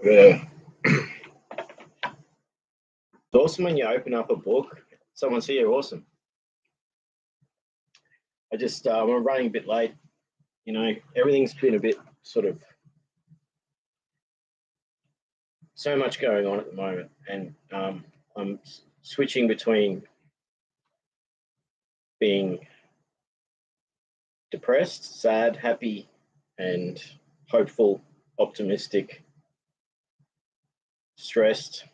Yeah. It's awesome when you open up a book. Someone's here, awesome. I'm running a bit late. You know, everything's been a bit sort of so much going on at the moment, and I'm switching between being depressed, sad, happy, and hopeful, optimistic, stressed.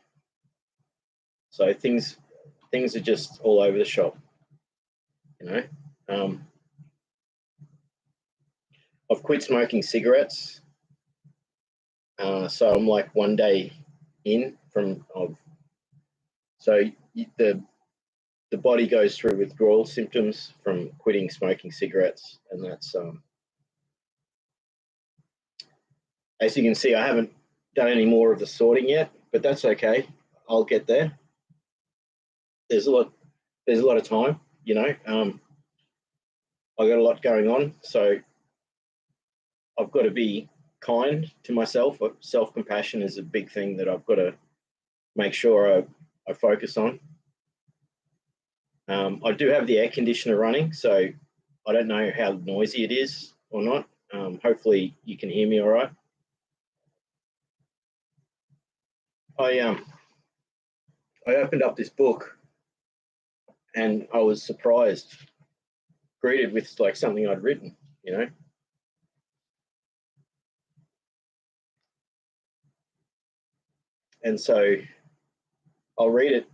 So things are just all over the shop, you know. Um, I've quit smoking cigarettes, so I'm like one day in from of. So the body goes through withdrawal symptoms from quitting smoking cigarettes, and that's as you can see, I haven't done any more of the sorting yet, but that's okay. I'll get there. There's a lot. There's a lot of time, you know. I got a lot going on, so I've got to be kind to myself. Self-compassion is a big thing that I've got to make sure I focus on. I do have the air conditioner running, so I don't know how noisy it is or not. Hopefully, you can hear me all right. I I opened up this book and I was surprised, greeted with like something I'd written, you know. And so I'll read it.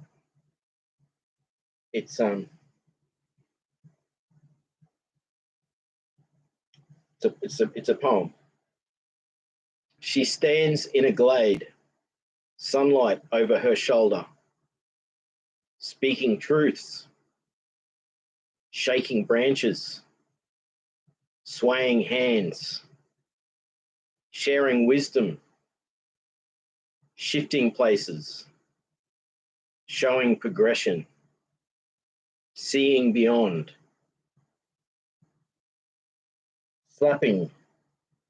It's it's a poem. She stands in a glade, sunlight over her shoulder, speaking truths, shaking branches, swaying hands, sharing wisdom, shifting places, showing progression, seeing beyond, slapping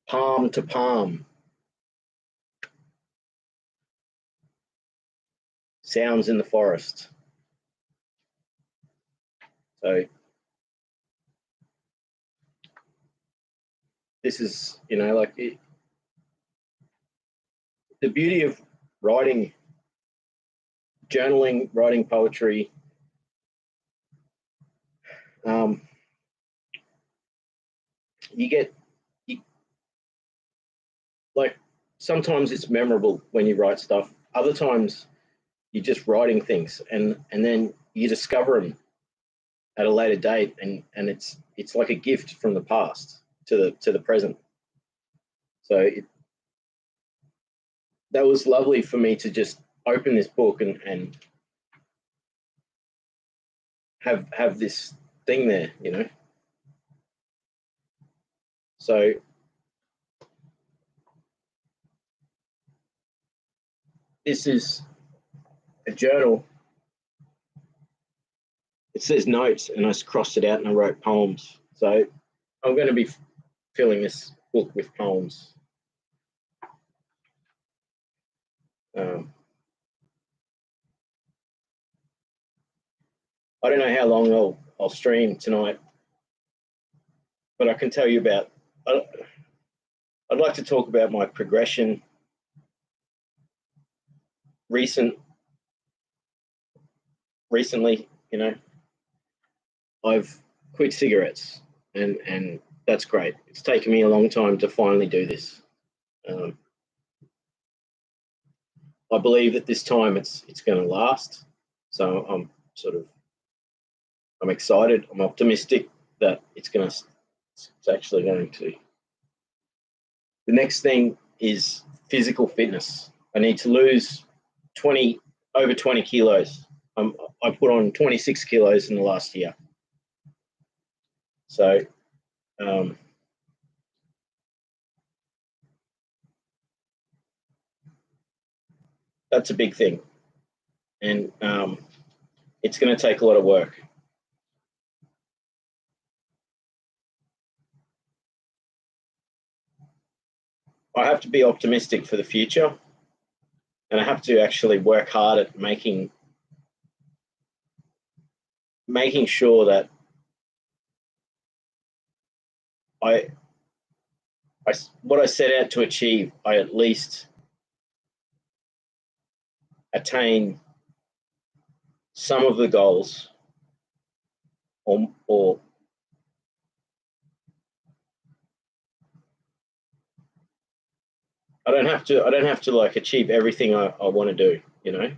palm to palm, sounds in the forest. So this is, you know, like the beauty of writing, journaling, writing poetry. Um, you get like sometimes it's memorable when you write stuff. Other times you're just writing things, and then you discover them at a later date, and it's like a gift from the past to the present. So that was lovely for me to just open this book and have this thing there, you know. So this is a journal. It says notes, and I crossed it out and I wrote poems. So I'm going to be filling this book with poems. Um, I don't know how long I'll stream tonight, but I can tell you about. I'd like to talk about my progression, recently. You know, I've quit cigarettes, and that's great. It's taken me a long time to finally do this. Um, I believe that this time it's going to last. So I'm excited. I'm optimistic that it's actually going to. The next thing is physical fitness. I need to lose 20 over 20 kilos. I put on 26 kilos in the last year. So um, that's a big thing, and it's going to take a lot of work. I have to be optimistic for the future. and I have to actually work hard at making sure that what I set out to achieve, I at least attain some of the goals, or I don't have to like achieve everything I want to do, you know.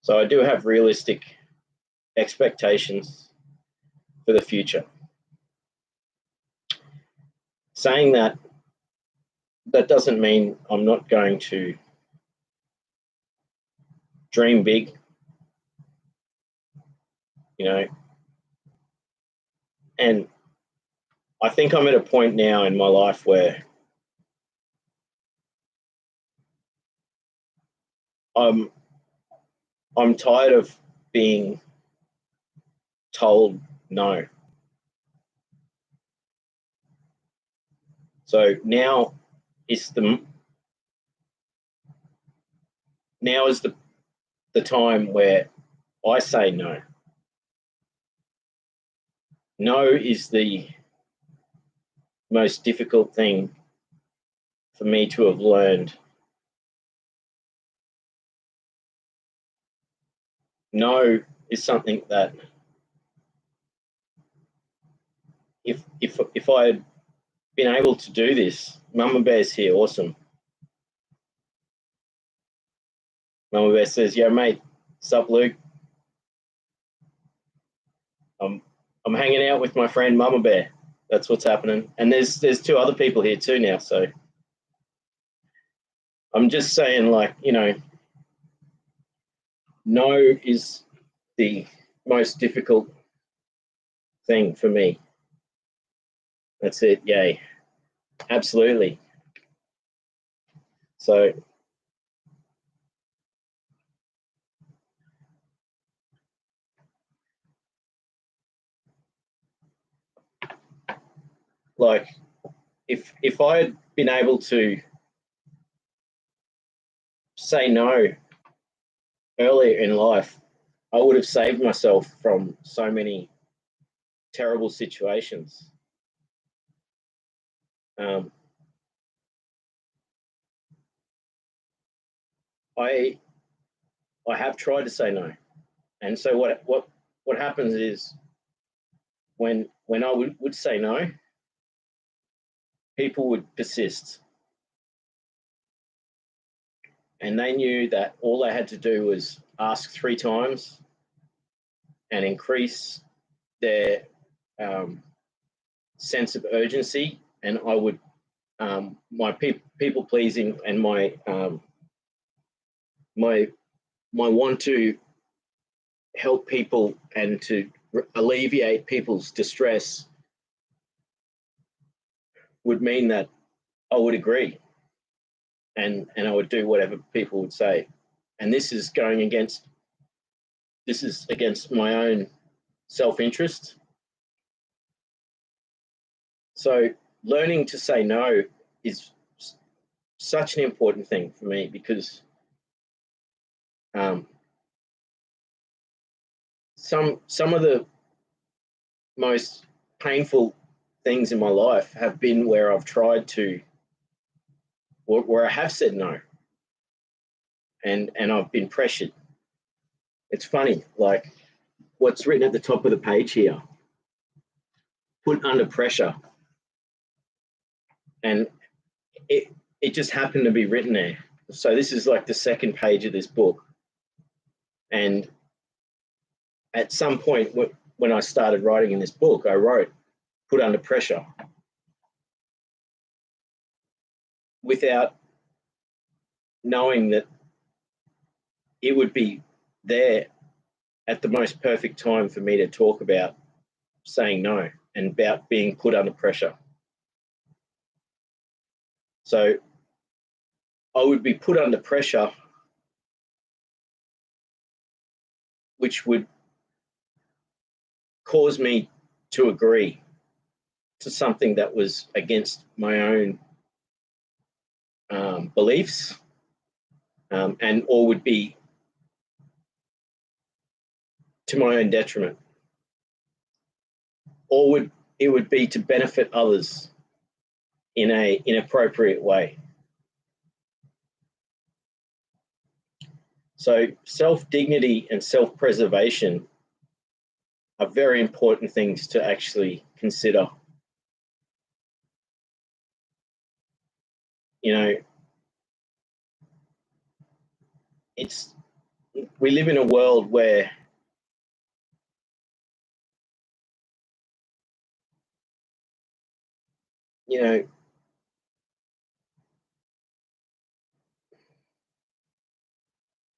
So I do have realistic expectations for the future. Saying that, that doesn't mean I'm not going to dream big, you know. And I think I'm at a point now in my life where I'm tired of being told no. So now is the time where I say no. No is the most difficult thing for me to have learned. No is something that if I had been able to do this, Mama Bear's here, awesome. Mama Bear says, "Yo, mate, sup, Luke? I'm hanging out with my friend Mama Bear. That's what's happening." And there's two other people here too now. So I'm just saying, like, you know, no is the most difficult thing for me. That's it. Yay. Absolutely. So like if I had been able to say no earlier in life, I would have saved myself from so many terrible situations. I have tried to say no, and so what happens is when I would say no, people would persist, and they knew that all they had to do was ask 3 times and increase their sense of urgency, and I would my people pleasing and my my want to help people and to alleviate people's distress would mean that I would agree, and I would do whatever people would say. And this is against my own self-interest. So learning to say no is such an important thing for me, because some of the most painful things in my life have been where I've tried to, where I have said no, and I've been pressured. It's funny, like what's written at the top of the page here, put under pressure, and it just happened to be written there. So this is like the second page of this book, and at some point when I started writing in this book, I wrote put under pressure without knowing that it would be there at the most perfect time for me to talk about saying no and about being put under pressure. So I would be put under pressure, which would cause me to agree to something that was against my own beliefs, and or would be to my own detriment, or would it would be to benefit others in a inappropriate way. So self-dignity and self-preservation are very important things to actually consider. You know, we live in a world where you know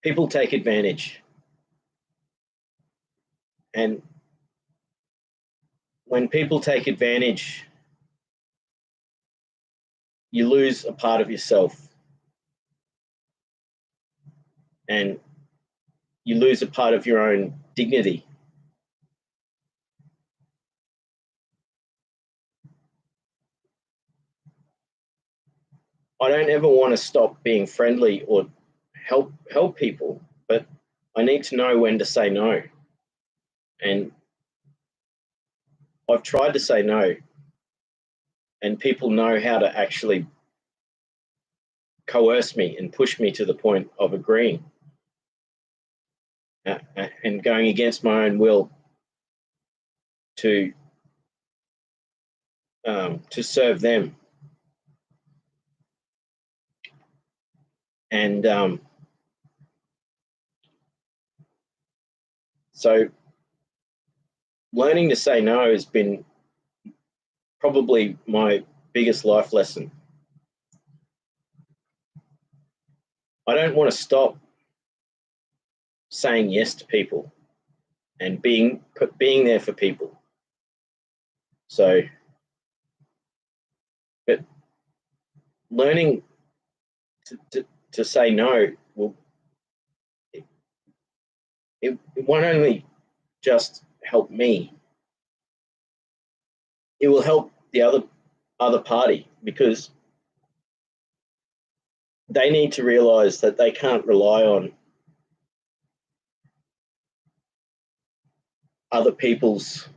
people take advantage, and when people take advantage, you lose a part of yourself, and you lose a part of your own dignity. I don't ever want to stop being friendly or help people, but I need to know when to say no. And I've tried to say no, and people know how to actually coerce me and push me to the point of agreeing and going against my own will to serve them. And so learning to say no has been probably my biggest life lesson. I don't want to stop saying yes to people and being there for people. So, but learning to say no will it won't only just help me, it will help the other party, because they need to realize that they can't rely on other people's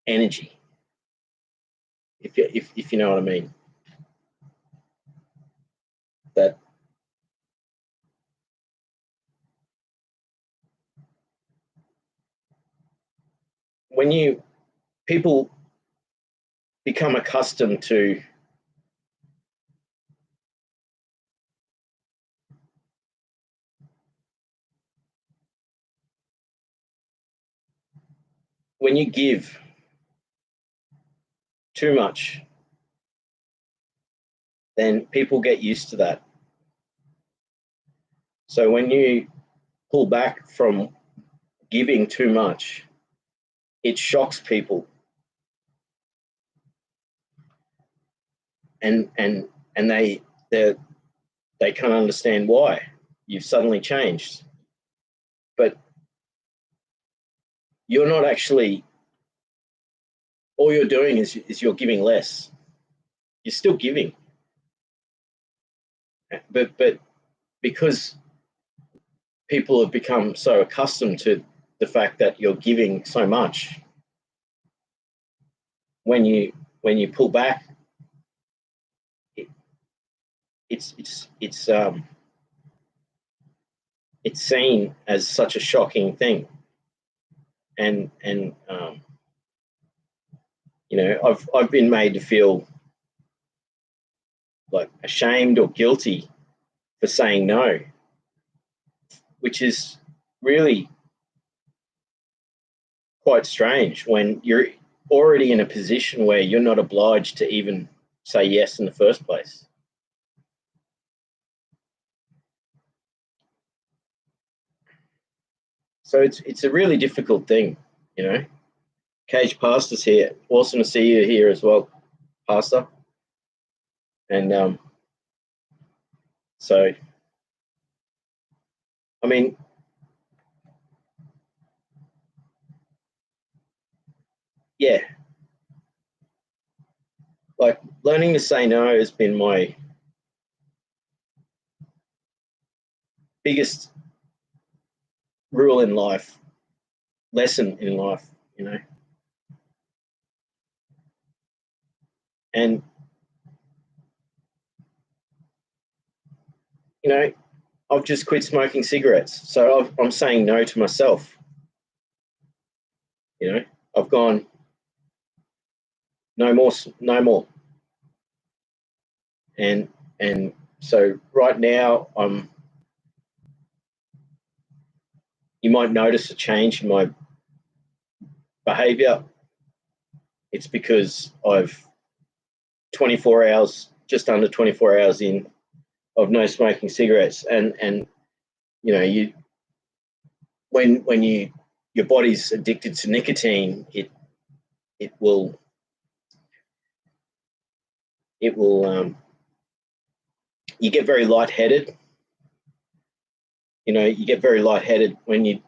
energy, if you know what I mean. That when people become accustomed to when you give too much, then people get used to that. So when you pull back from giving too much, it shocks people, and they can't understand why you've suddenly changed. But you're not actually. All you're doing is you're giving less. You're still giving, but because people have become so accustomed to the fact that you're giving so much, when you pull back, it, it's seen as such a shocking thing, and I've been made to feel like ashamed or guilty for saying no, which is really quite strange when you're already in a position where you're not obliged to even say yes in the first place. So it's a really difficult thing, you know. Cage Pastor's here. Awesome to see you here as well, Pastor. And so, I mean, yeah, Like learning to say no has been my biggest rule in life, lesson in life, you know. And, you know, I've just quit smoking cigarettes. So I'm saying no to myself, you know. I've gone, no more, no more. And so right now you might notice a change in my behavior. It's because I've 24 hours, just under 24 hours in of no smoking cigarettes. And you know, when your body's addicted to nicotine, it will you get very lightheaded. You know, you get very lightheaded when you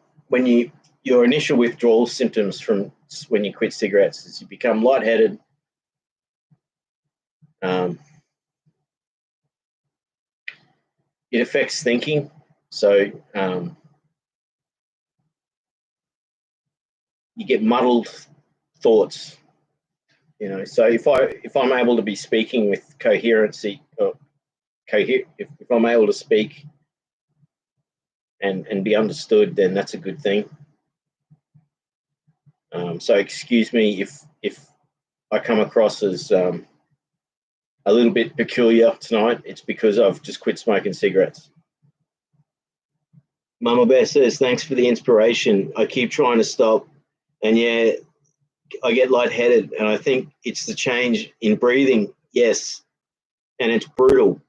your initial withdrawal symptoms from when you quit cigarettes is you become lightheaded. It affects thinking, so you get muddled thoughts. You know, so if I'm able to be speaking with coherency, or if I'm able to speak and be understood, then that's a good thing. So excuse me if I come across as a little bit peculiar tonight. It's because I've just quit smoking cigarettes. Mama Bear says, thanks for the inspiration. I keep trying to stop, and yeah, I get lightheaded, and I think it's the change in breathing. Yes, and it's brutal.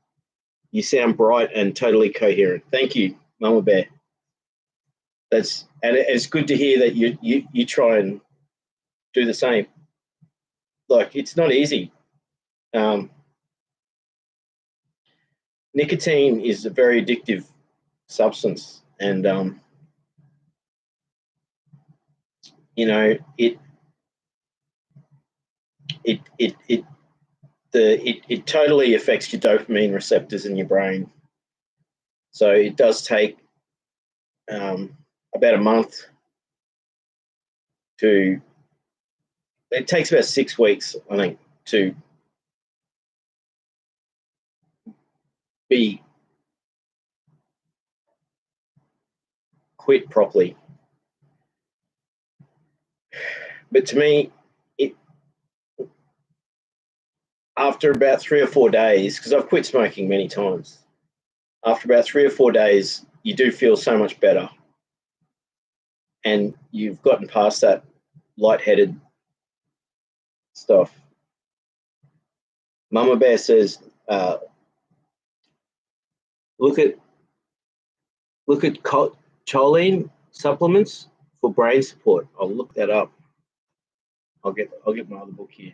You sound bright and totally coherent. Thank you, Mama Bear. And it's good to hear that you try and do the same. Like, it's not easy. Nicotine is a very addictive substance, and you know it totally affects your dopamine receptors in your brain. So it does take about a month to. It takes about 6 weeks, I think, to be quit properly. But to me, it after about 3 or 4 days, because I've quit smoking many times, after about 3 or 4 days, you do feel so much better, and you've gotten past that lightheaded stuff. Mama Bear says, look at choline supplements for brain support. I'll look that up. I'll get my other book here.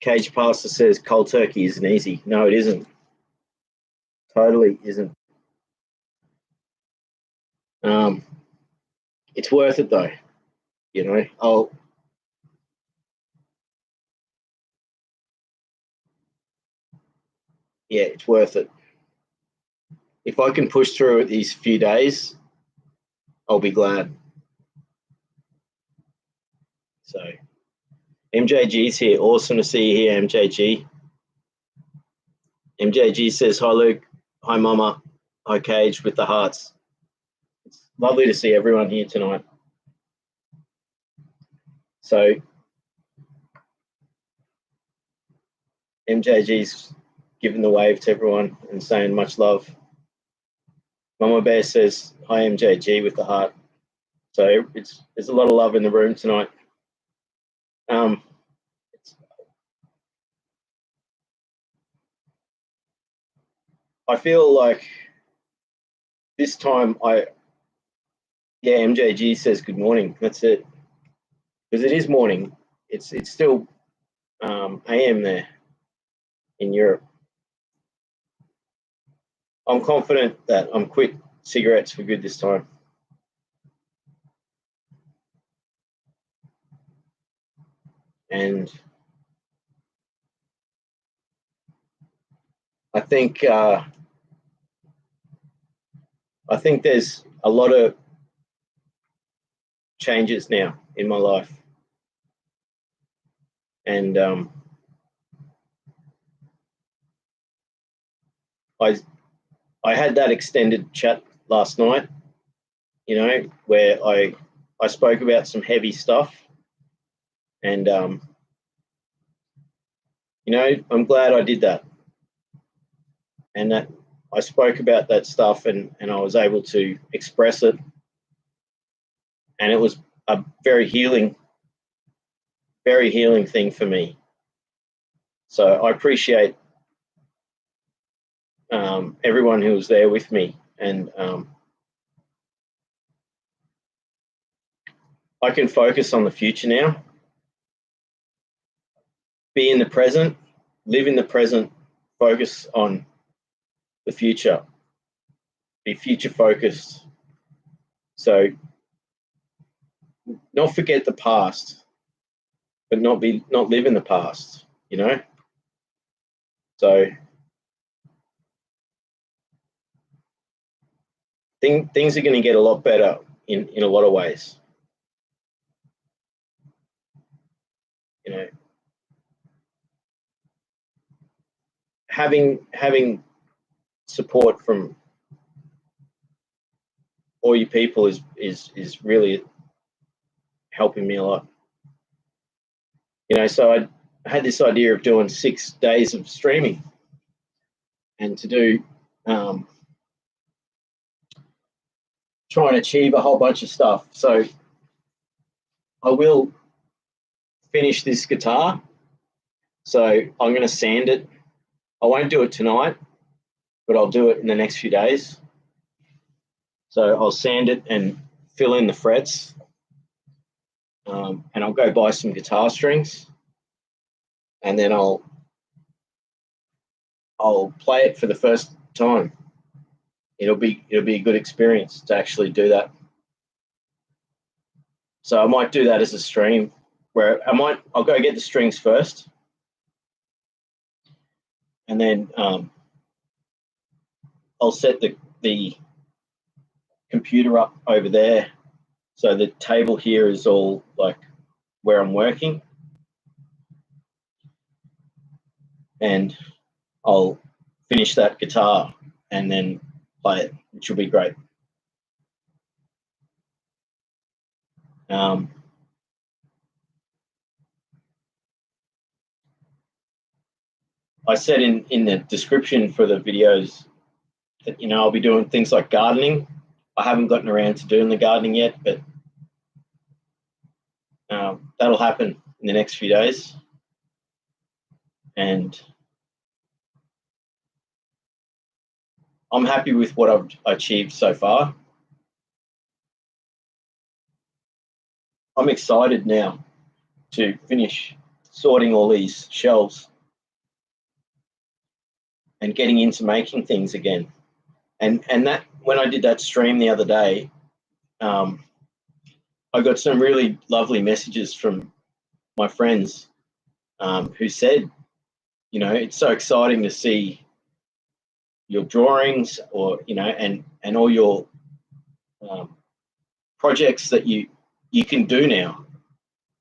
Cage Pastor says cold turkey isn't easy. No, it isn't. Totally isn't. It's worth it though. You know, yeah, it's worth it. If I can push through these few days, I'll be glad. So, MJG's here. Awesome to see you here, MJG. MJG says, hi, Luke. Hi, Mama. Hi, Cage with the hearts. It's lovely to see everyone here tonight. So, MJG's giving the wave to everyone and saying much love. Mama Bear says, hi, MJG with the heart. So, there's a lot of love in the room tonight. I feel like this time Yeah, MJG says good morning. That's it. Because it is morning. It's still AM there in Europe. I'm confident that I'm quit cigarettes for good this time. And I think there's a lot of changes now in my life, and I had that extended chat last night, you know, where I spoke about some heavy stuff, and you know, I'm glad I did that, and that I spoke about that stuff, and I was able to express it, and it was a very healing thing for me. So I appreciate everyone who was there with me, and I can focus on the future now, be in the present, live in the present, focus on the future, be future focused. So not forget the past, but not live in the past, you know? So things are going to get a lot better in a lot of ways. You know, having support from all you people is really helping me a lot. You know, so I had this idea of doing 6 days of streaming, and to do try and achieve a whole bunch of stuff. So I will finish this guitar. So I'm going to sand it. I won't do it tonight, but I'll do it in the next few days. So I'll sand it and fill in the frets, and I'll go buy some guitar strings, and then I'll play it for the first time. It'll be a good experience to actually do that. So I might do that as a stream, where I'll go get the strings first, and then I'll set the computer up over there. So the table here is all like where I'm working, and I'll finish that guitar and then play it, which will be great. I said in the description for the videos that, you know, I'll be doing things like gardening. I haven't gotten around to doing the gardening yet, but that'll happen in the next few days. And I'm happy with what I've achieved so far. I'm excited now to finish sorting all these shelves and getting into making things again. And that, when I did that stream the other day, I got some really lovely messages from my friends who said, you know, it's so exciting to see your drawings, or, you know, and all your projects that you can do now.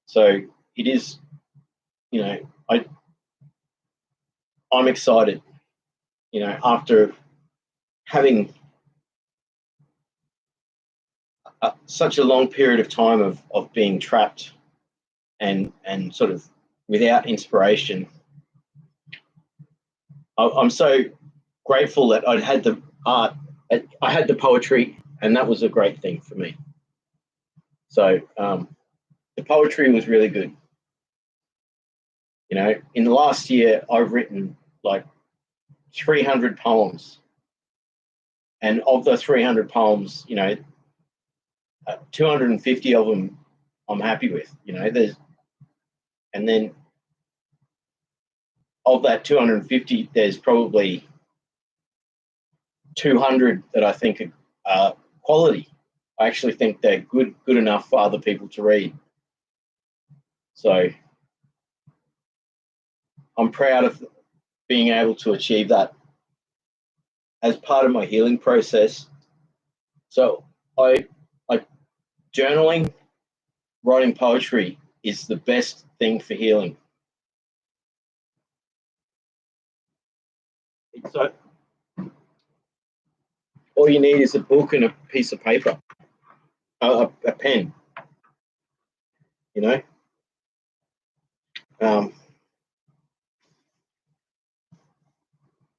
So it is, you know, I'm excited, you know, after having such a long period of time of being trapped and sort of without inspiration. I'm so grateful that I'd had the art, I had the poetry, and that was a great thing for me. So the poetry was really good. You know, in the last year, I've written like 300 poems. And of the 300 poems, you know, 250 of them I'm happy with. And then of that 250, there's probably 200 that I think are quality. I actually think they're good enough for other people to read. So I'm proud of being able to achieve that as part of my healing process. So I journaling, writing poetry is the best thing for healing. So all you need is a book and a piece of paper, a pen.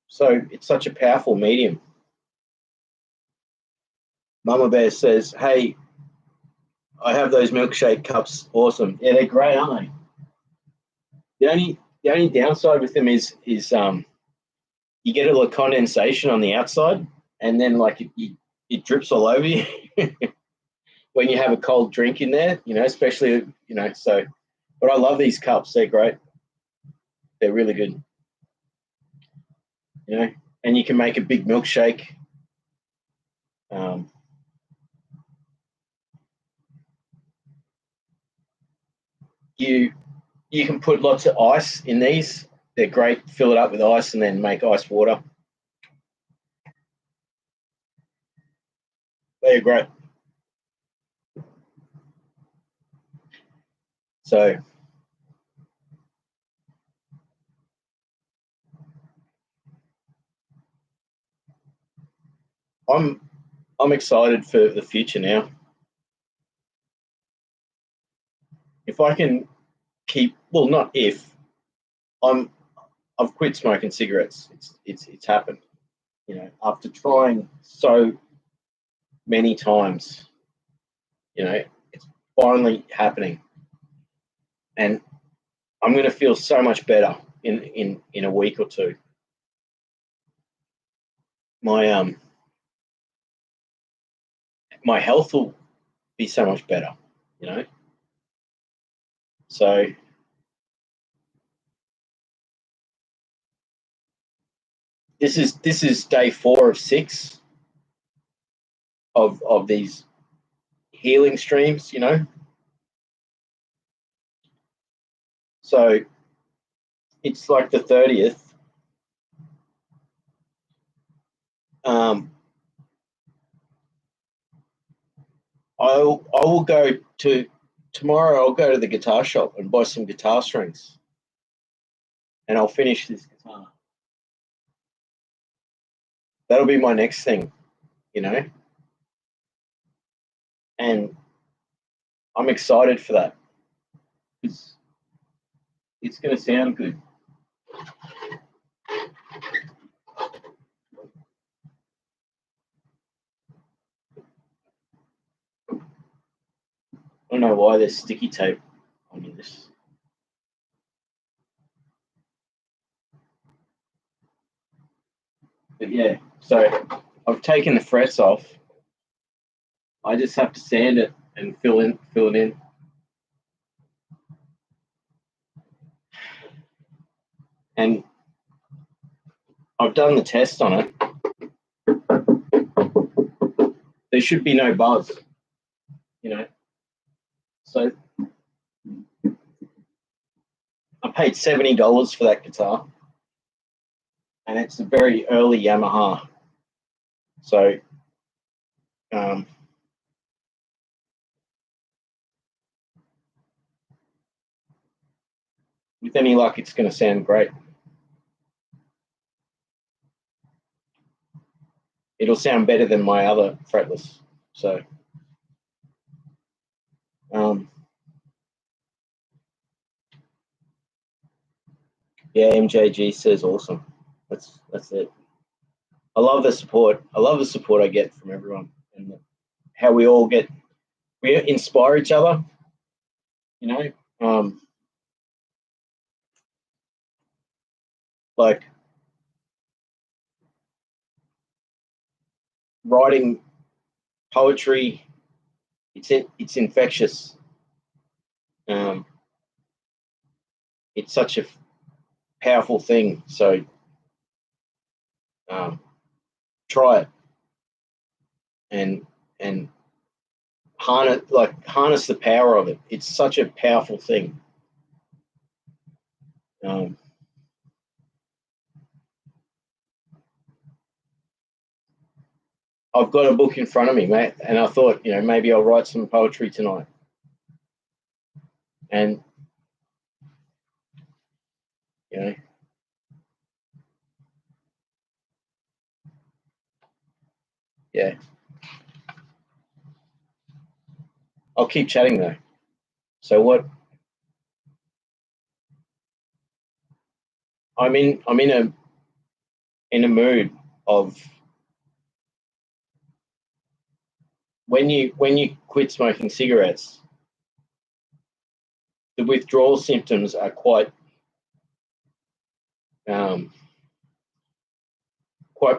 So it's such a powerful medium. Mama Bear says, "Hey, I have those milkshake cups. Awesome. Yeah, they're great, aren't they? The only downside with them is you get a little condensation on the outside, and then it drips all over you when you have a cold drink in there. Especially So, but I love these cups. They're great. They're really good. And you can make a big milkshake. You can put lots of ice in these. They're great. Fill it up with ice and then make ice water. They're great. So I'm excited for the future now. If I can not if I've quit smoking cigarettes. It's happened. After trying so many times, it's finally happening, and I'm going to feel so much better in a week or two. My health will be so much better. So this is day 4 of 6 of these healing streams. So it's like the 30th. I will go to tomorrow. I'll go to the guitar shop and buy some guitar strings, and I'll finish this guitar. That'll be my next thing, and I'm excited for that because it's going to sound good. I don't know why there's sticky tape on this. But yeah, so I've taken the frets off. I just have to sand it and fill it in. And I've done the test on it. There should be no buzz, So I paid $70 for that guitar, and it's a very early Yamaha. So with any luck, it's going to sound great. It'll sound better than my other fretless. So yeah, MJG says awesome. That's it. I love the support. I love the support I get from everyone, and how we inspire each other. Like writing poetry it's infectious. It's such a powerful thing. So try it and harness the power of it. It's such a powerful thing. I've got a book in front of me, mate, and I thought, maybe I'll write some poetry tonight. And yeah. I'll keep chatting though. So what? I'm in a mood of when you quit smoking cigarettes, the withdrawal symptoms are quite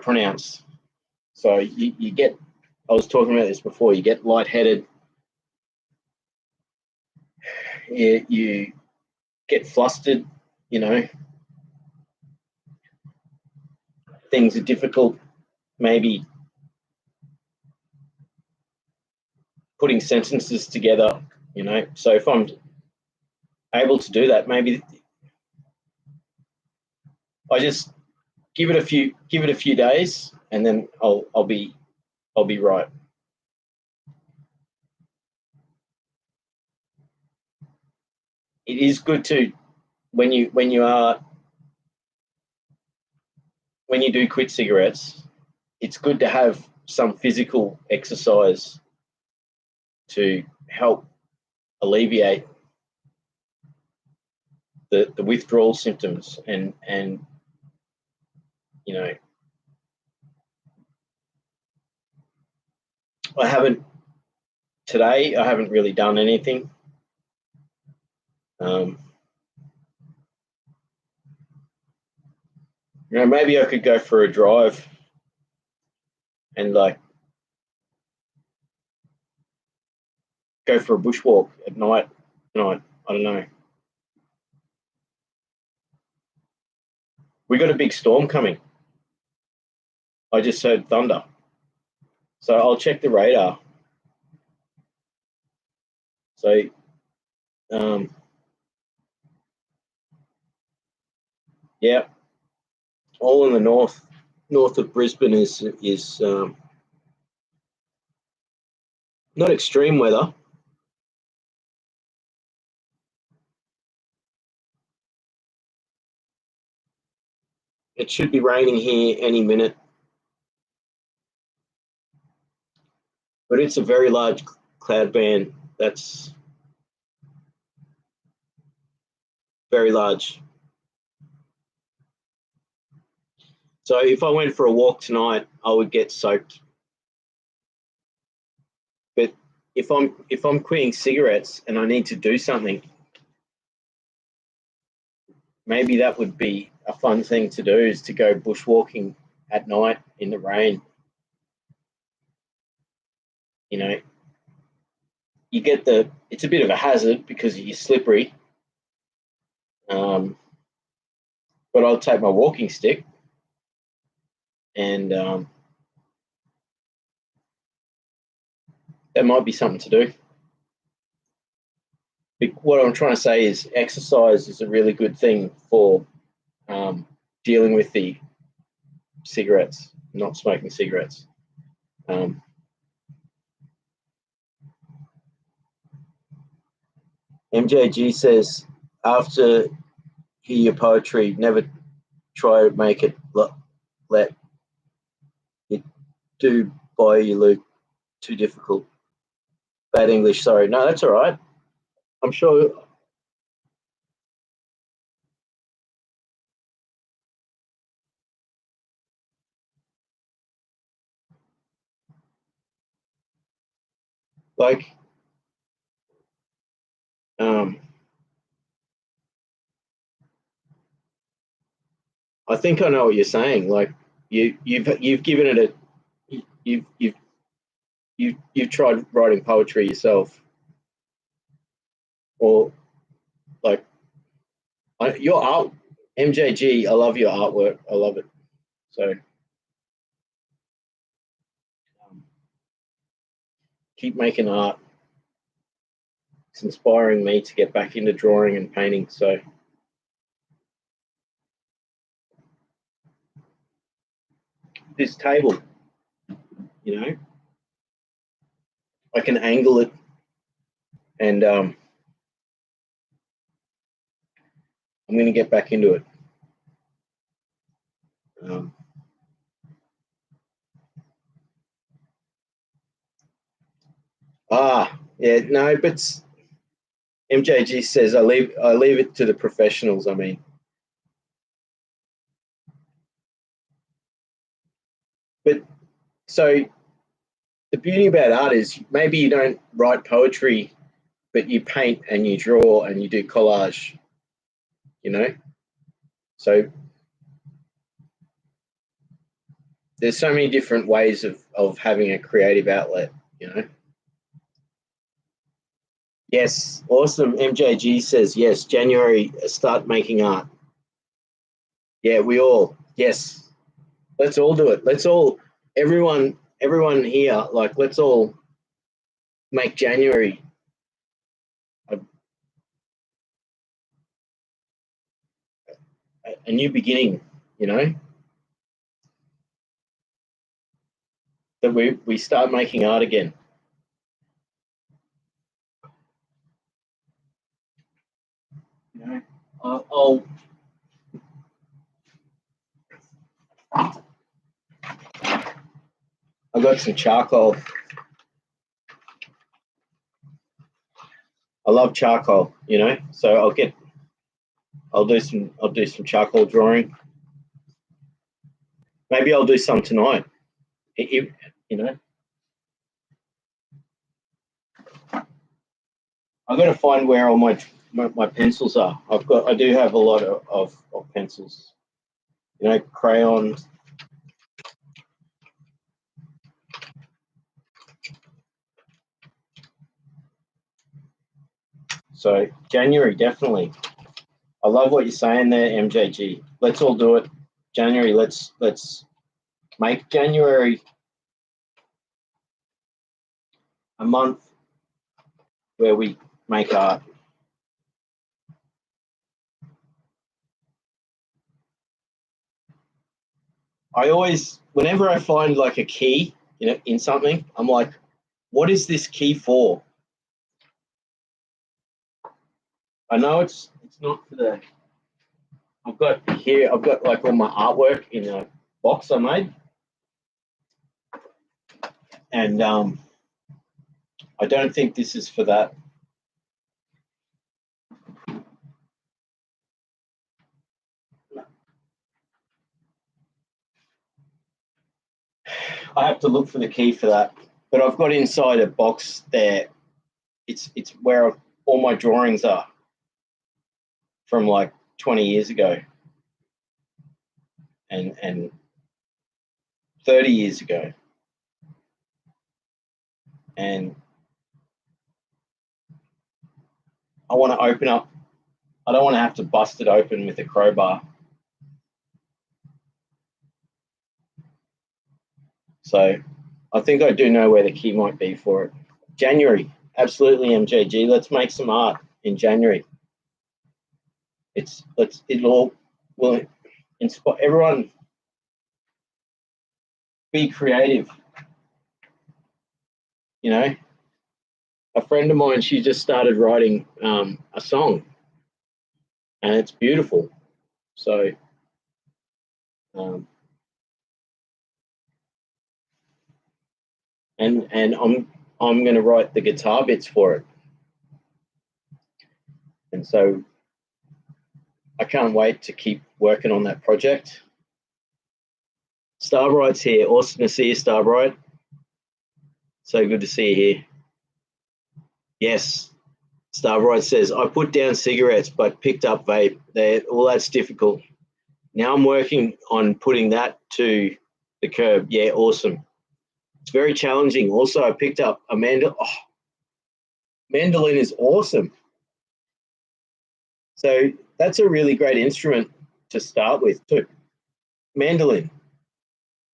pronounced. So you get, I was talking about this before, you get lightheaded, you get flustered, things are difficult, maybe putting sentences together, So if I'm able to do that, maybe I just give it a few days, and then I'll be right. It is good to when you do quit cigarettes, it's good to have some physical exercise to help alleviate the withdrawal symptoms and I haven't really done anything. Maybe I could go for a drive and go for a bushwalk at night. I don't know. We got a big storm coming. I just heard thunder. So I'll check the radar. So yeah, all in the north of Brisbane is not extreme weather. It should be raining here any minute. But it's a very large cloud band. That's very large. So if I went for a walk tonight, I would get soaked. But if I'm quitting cigarettes and I need to do something, maybe that would be a fun thing to do, is to go bushwalking at night in the rain. You get it's a bit of a hazard because you're slippery. But I'll take my walking stick and that might be something to do. What I'm trying to say is exercise is a really good thing for dealing with the cigarettes, not smoking cigarettes. MJG says, after hear your poetry, never try to make it let it do by you, Luke. Too difficult. Bad English, sorry. No, that's all right. I'm sure. I think I know what you're saying. You've given it you've you've tried writing poetry yourself, or like your art, MJG. I love your artwork. I love it. So keep making art. It's inspiring me to get back into drawing and painting. So this table, you know, I can angle it, and I'm going to get back into it. Yeah, no, but MJG says I leave it to the professionals. I mean, but so the beauty about art is maybe you don't write poetry, but you paint and you draw and you do collage, you know? So there's so many different ways of having a creative outlet, you know? Yes, awesome. MJG says, yes, January, start making art. Yeah, we all, yes. Let's all do it. Let's all, everyone here, like, let's all make January a new beginning, you know? That we start making art again. You know, I got some charcoal. I love charcoal, you know, so I'll do some charcoal drawing. Maybe I'll do some tonight. You know, I've got to find where all my pencils are. I do have a lot of pencils, you know, crayons. So January, definitely. I love what you're saying there, MJG. Let's all do it. January, let's make January a month where we make art. I always, whenever I find like a key, you know, in something, I'm like, what is this key for? I know it's not for the. I've got like all my artwork in a box I made, and I don't think this is for that. I have to look for the key for that, but I've got inside a box there. It's where all my drawings are from like 20 years ago, and 30 years ago, and I want to open up. I don't want to have to bust it open with a crowbar. So I think I do know where the key might be for it. January, absolutely, MJG. Let's make some art in January. It'll will inspire everyone. Be creative. You know, a friend of mine, she just started writing a song, and it's beautiful. So, and I'm going to write the guitar bits for it, and so I can't wait to keep working on that project. Starbright's here. Awesome to see you, Starbright. So good to see you here. Yes, Starbright says, I put down cigarettes but picked up vape. Well, that's difficult. Now I'm working on putting that to the curb. Yeah, awesome. It's very challenging. Also, I picked up a mandolin. Oh, mandolin is awesome. So that's a really great instrument to start with too. Mandolin.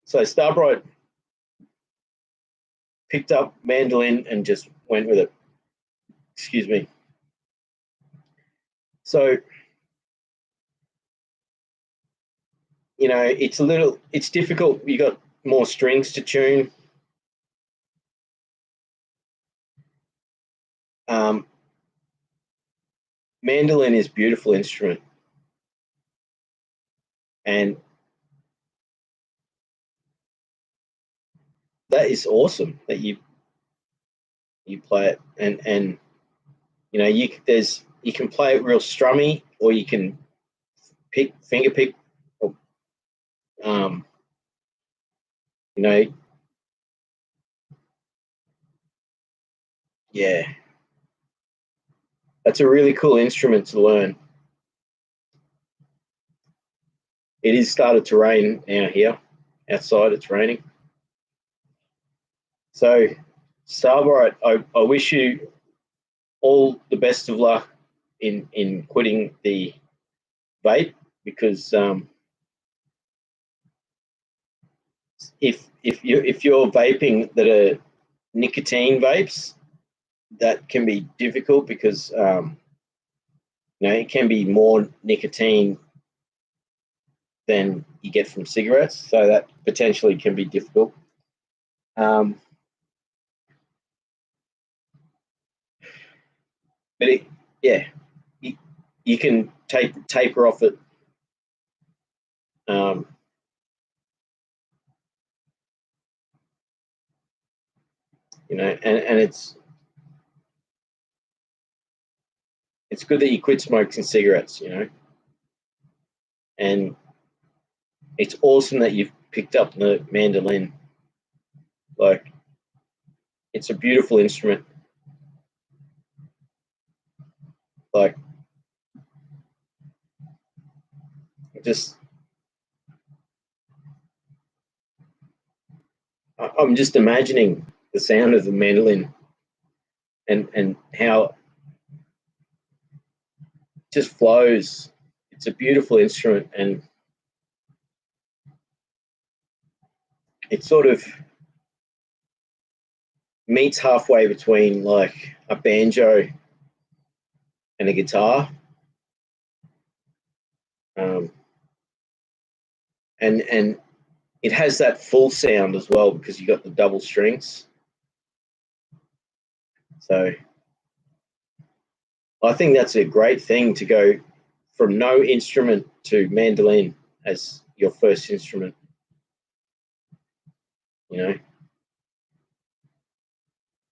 So Starbright picked up mandolin and just went with it. Excuse me. So, you know, it's difficult. You got more strings to tune. Mandolin is a beautiful instrument. And that is awesome that you play it, and you know, you can play it real strummy, or you can finger pick, or, you know, yeah, that's a really cool instrument to learn. It is started to rain out here. Outside, it's raining. So, Starbright, I wish you all the best of luck in quitting the vape, because if you're vaping that are nicotine vapes, that can be difficult, because you know, it can be more nicotine than you get from cigarettes, so that potentially can be difficult. But yeah, you can taper off it. You know, and it's good that you quit smoking cigarettes, you know, and it's awesome that you've picked up the mandolin. Like, it's a beautiful instrument. Like, I'm just imagining the sound of the mandolin, and how it just flows. It's a beautiful instrument, and it sort of meets halfway between like a banjo and a guitar. And it has that full sound as well, because you got the double strings. So I think that's a great thing, to go from no instrument to mandolin as your first instrument. You know,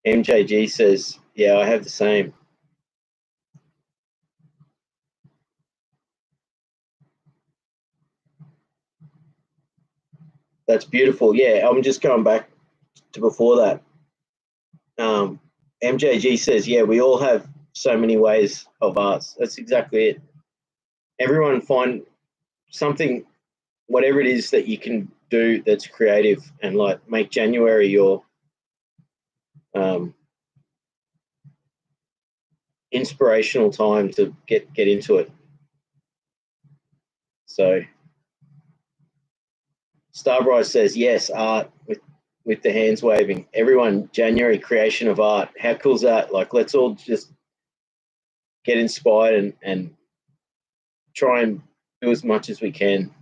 MJG says, yeah, I have the same. That's beautiful. Yeah, I'm just going back to before that. MJG says, yeah, we all have so many ways of arts. That's exactly it. Everyone find something, whatever it is that you can do that's creative, and like make January your inspirational time to get into it. So Starbright says, yes, art with the hands waving. Everyone, January creation of art. How cool is that? Like, let's all just get inspired and try and do as much as we can.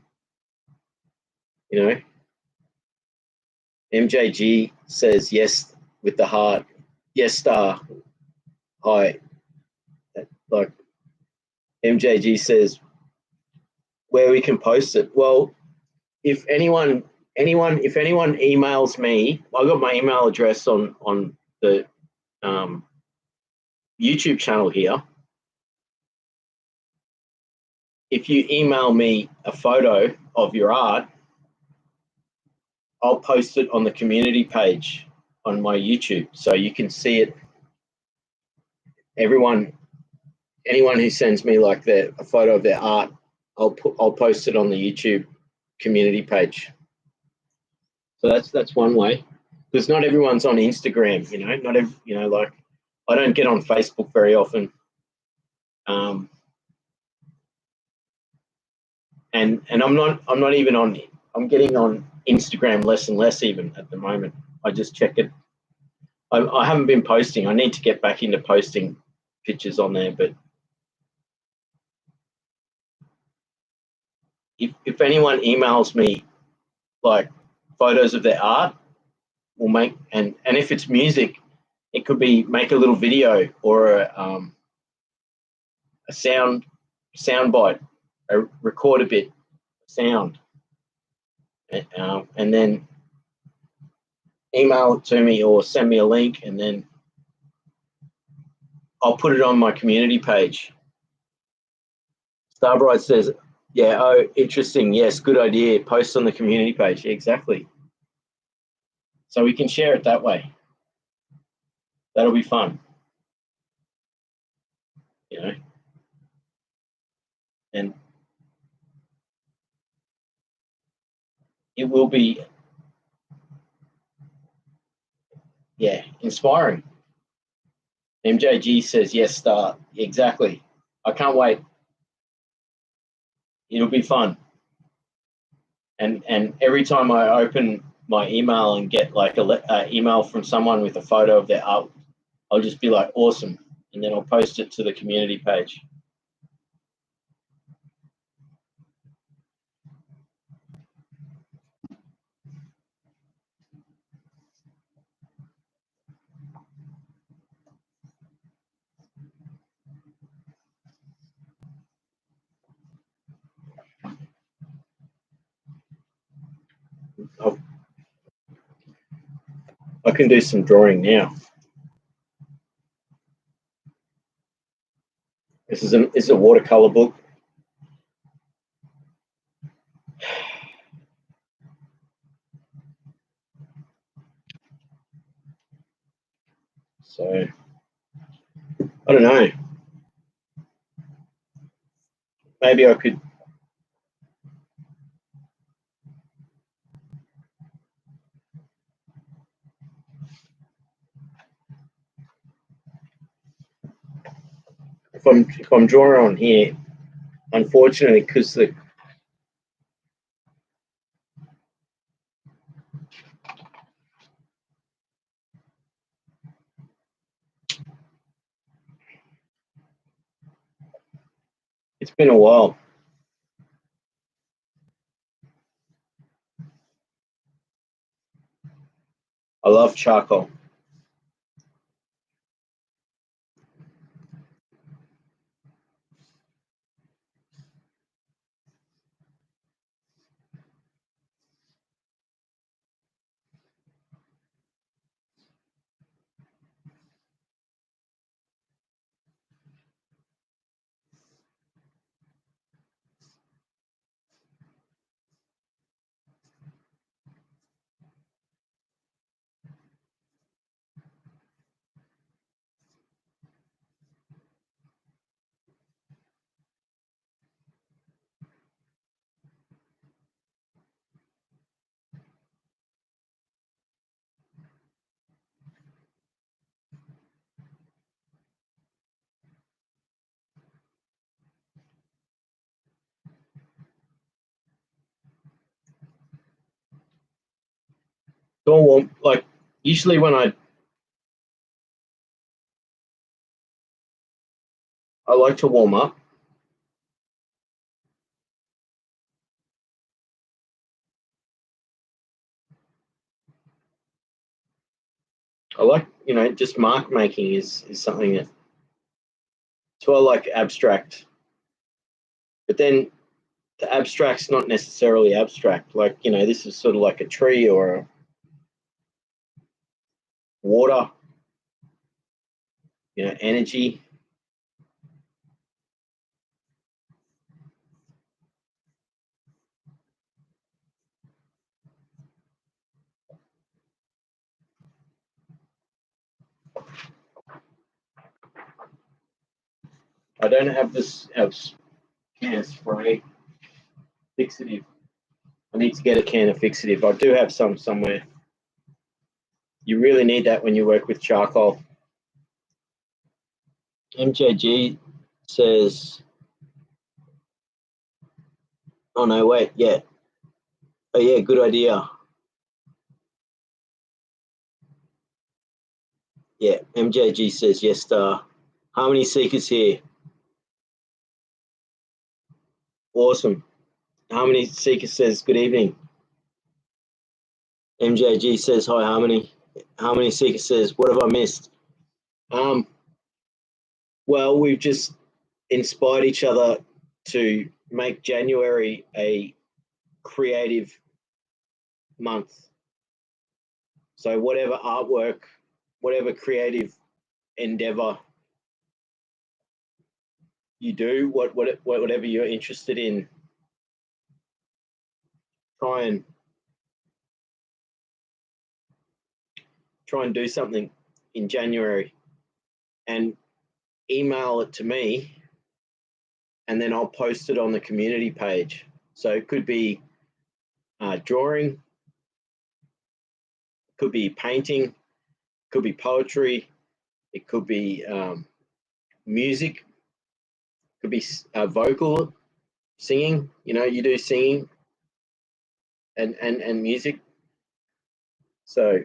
You know, MJG says, yes, with the heart. Yes, Star. Hi. Like, MJG says, where we can post it. Well, if anyone emails me, I got my email address on the YouTube channel here. If you email me a photo of your art, I'll post it on the community page on my YouTube, so you can see it. Anyone who sends me like a photo of their art, I'll post it on the YouTube community page. So that's one way. because not everyone's on Instagram, you know, like I don't get on Facebook very often. And I'm not even on, I'm getting on Instagram less and less even at the moment. I just check it. I haven't been posting. I need to get back into posting pictures on there, but if anyone emails me like photos of their art, we'll make, and if it's music, it could be make a little video or a sound bite, record a bit sound, and then email it to me or send me a link, and then I'll put it on my community page. Starbright says, yeah, oh, interesting. Yes, good idea. Post on the community page. Yeah, exactly. So we can share it that way. That'll be fun. You know, and it will be, yeah, inspiring. MJG says, yes, start. Exactly. I can't wait. It'll be fun. And every time I open my email and get like a email from someone with a photo of their art, I'll just be like, awesome. And then I'll post it to the community page. I can do some drawing now. This is a watercolor book. So I don't know. Maybe I could. If I'm drawing on here, unfortunately, because it's been a while. I love charcoal. Don't want, like, usually when I like to warm up. I like, just mark making is something that, so I like abstract, but then the abstract's not necessarily abstract. Like, this is sort of like a tree or a water, energy. I don't have this can of spray fixative. I need to get a can of fixative. I do have some somewhere. You really need that when you work with charcoal. MJG says, oh no, wait, yeah. Oh yeah, good idea. Yeah, MJG says, yes, star. Harmony Seekers here. Awesome. Harmony Seeker says, good evening. MJG says, hi, Harmony. Harmony Seeker says, what have I missed? Well, we've just inspired each other to make January a creative month. So whatever artwork, whatever creative endeavor you do, whatever you're interested in, try and do something in January and email it to me, and then I'll post it on the community page. So it could be drawing, could be painting, could be poetry, it could be music, could be vocal, singing. You know, you do singing and music. So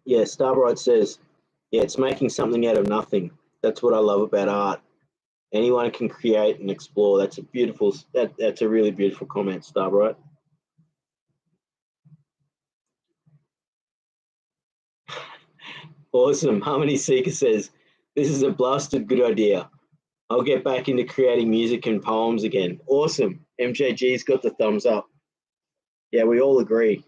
yeah, Starbright says, yeah, it's making something out of nothing. That's what I love about art. Anyone can create and explore. That's a beautiful, that's a really beautiful comment, Starbright. Awesome. Harmony Seeker says, this is a blasted good idea. I'll get back into creating music and poems again. Awesome. MJG's got the thumbs up. Yeah, we all agree.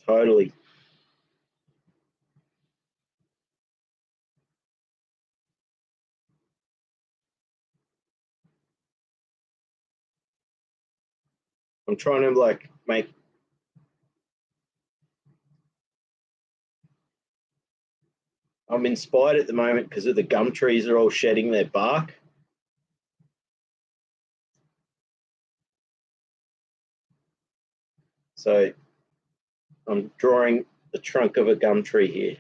Totally. I'm trying to like make, I'm inspired at the moment because of the gum trees are all shedding their bark. So I'm drawing the trunk of a gum tree here.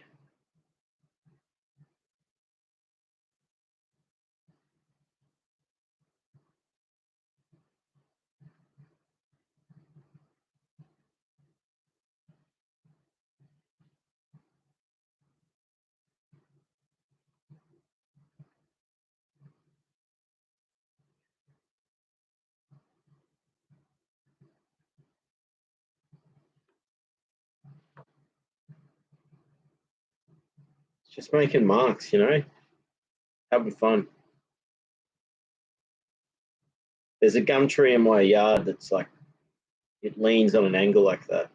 Just making marks, you know, having fun. There's a gum tree in my yard that's like, it leans on an angle like that.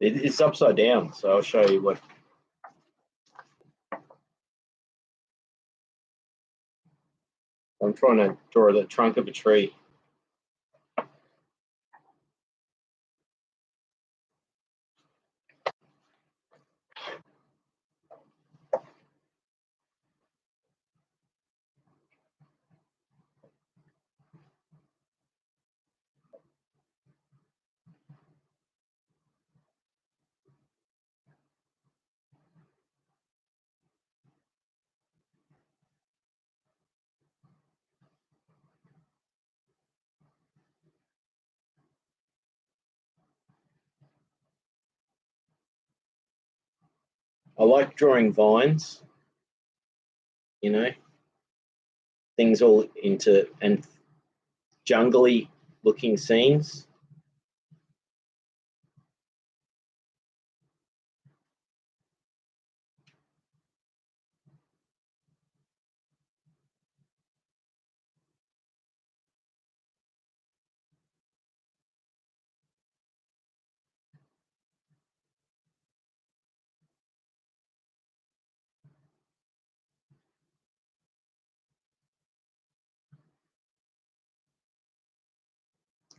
It's upside down, so I'll show you what. I'm trying to draw the trunk of a tree. I like drawing vines, you know, things all into, and jungly looking scenes.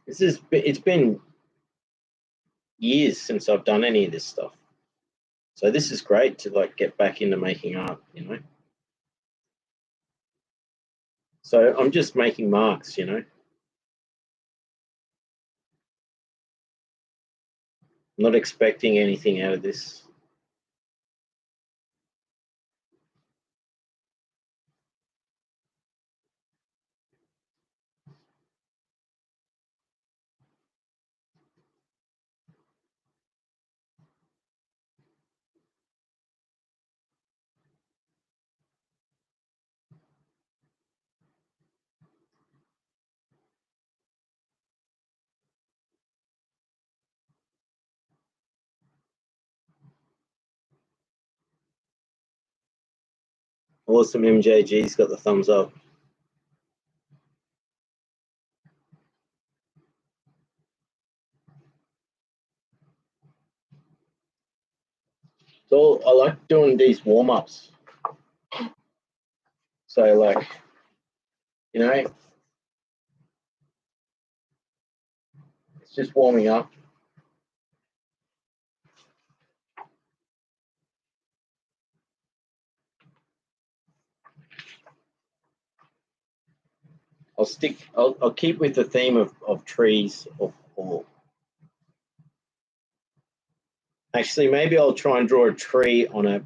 It's been years since I've done any of this stuff. So this is great to like get back into making art, you know. So I'm just making marks, you know. I'm not expecting anything out of this. Awesome, MJG's got the thumbs up. So I like doing these warm-ups. So like, you know, it's just warming up. I'll keep with the theme of trees or actually maybe I'll try and draw a tree on a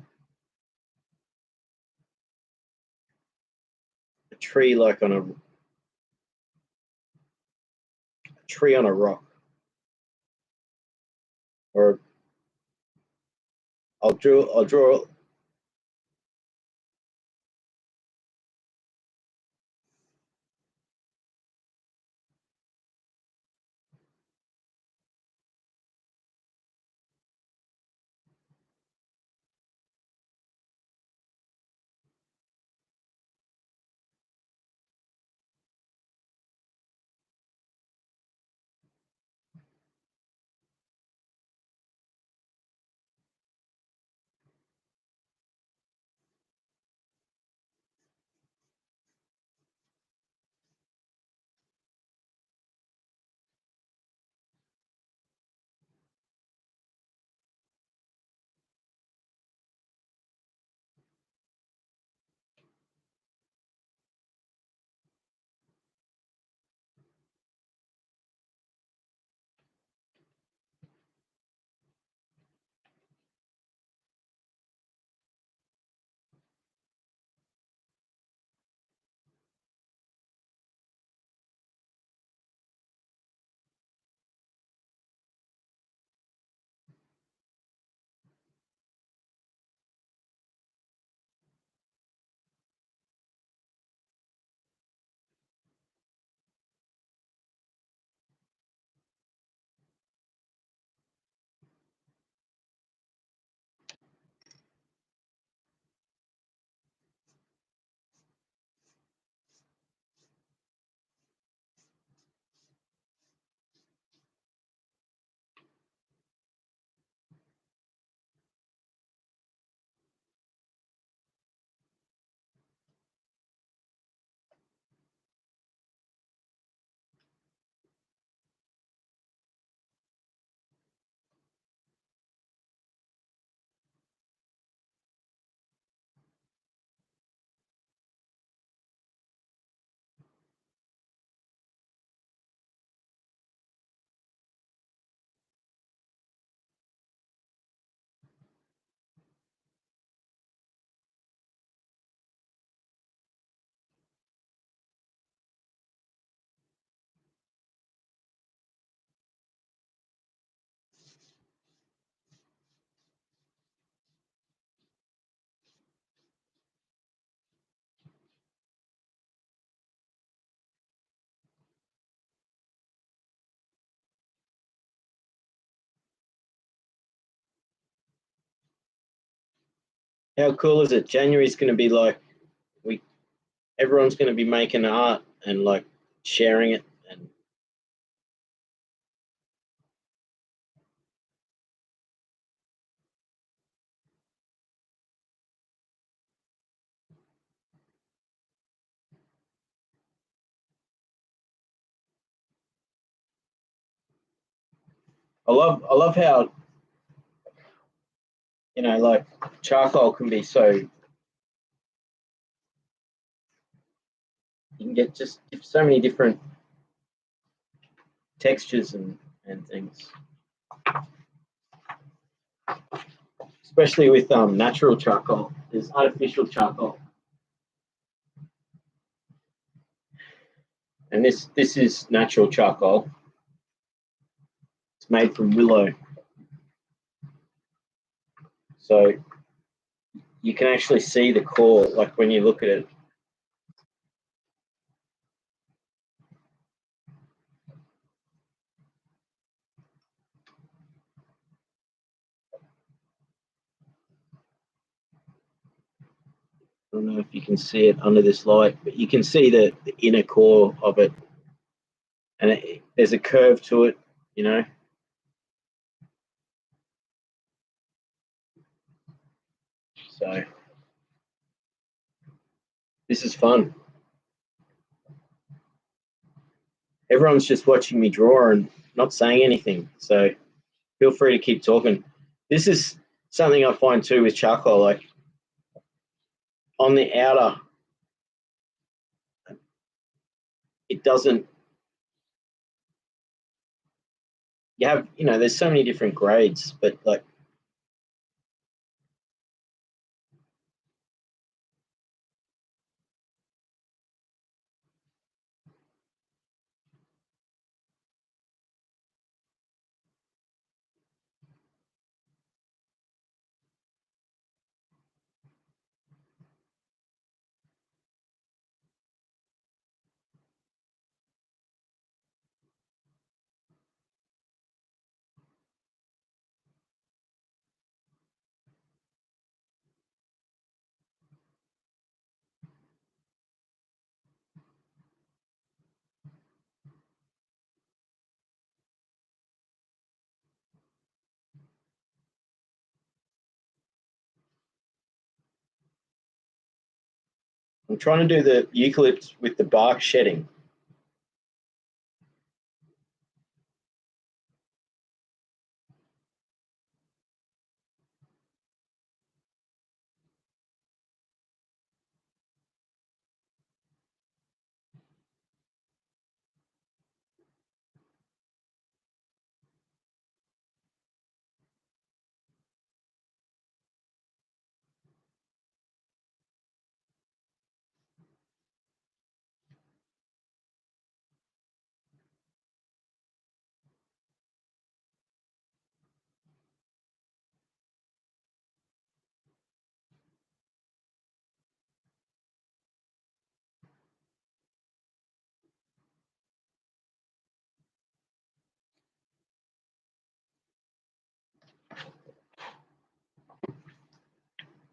tree like on a tree on a rock. Or I'll draw How cool is it? January's going to be like everyone's going to be making art and like sharing it, and I love how like charcoal can be so you can get just so many different textures and things, especially with natural charcoal. There's artificial charcoal, and this is natural charcoal. It's made from willow, so you can actually see the core, like when you look at it. I don't know if you can see it under this light, but you can see the inner core of it, and there's a curve to it, you know. So this is fun. Everyone's just watching me draw and not saying anything. So feel free to keep talking. This is something I find too with charcoal. Like on the outer, it doesn't. You have, there's so many different grades, but like I'm trying to do the eucalypt with the bark shedding.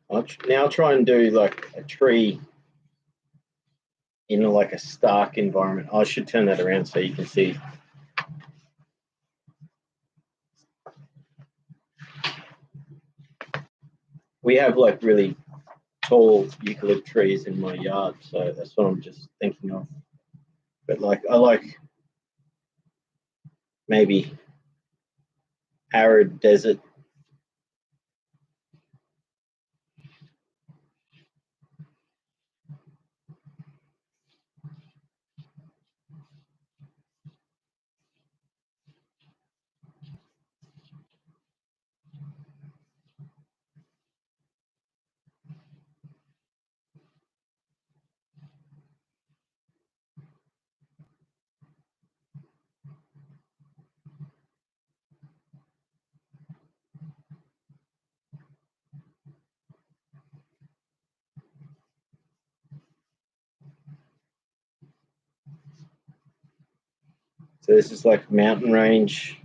I'll now try and do like a tree in like a stark environment. I should turn that around so you can see. We have like really tall eucalypt trees in my yard, so that's what I'm just thinking of. But like I like maybe arid desert. So this is like mountain range.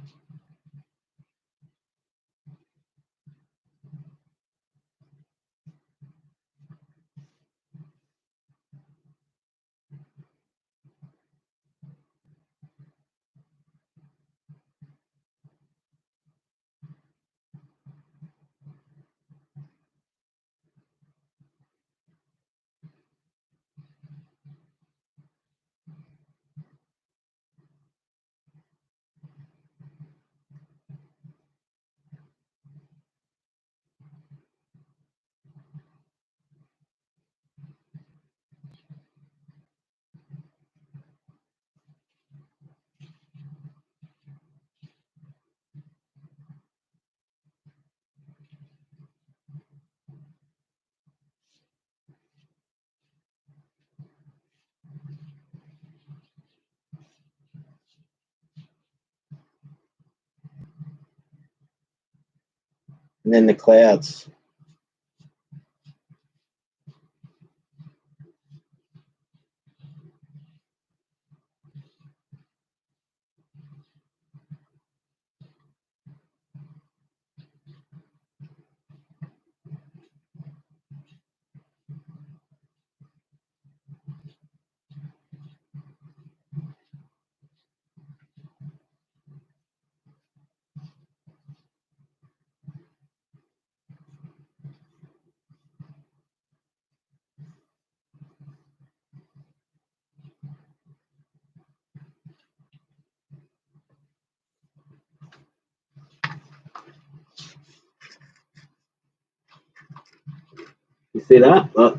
and then the clouds. You see that? Look,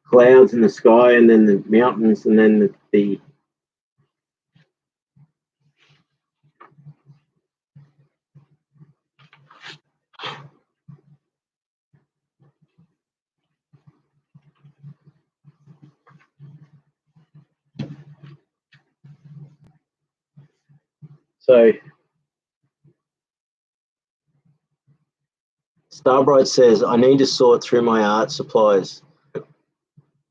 clouds in the sky, and then the mountains, and then the so Starbright says, I need to sort through my art supplies.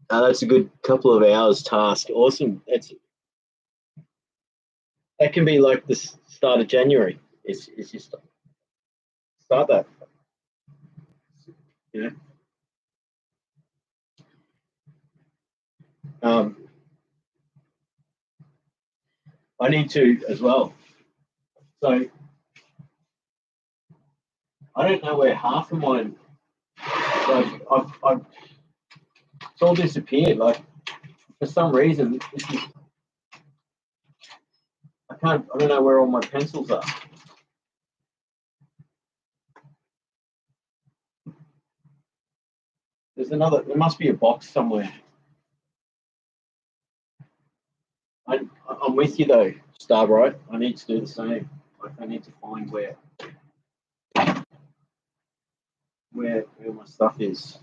That's a good couple of hours task. Awesome. That can be like the start of January. It's just start that. You know, I need to as well. So I don't know where half of mine. Like I've it's all disappeared. Like for some reason, I can't. I don't know where all my pencils are. There's another. There must be a box somewhere. I'm with you though, Starbright. I need to do the same. Like I need to find where my stuff is.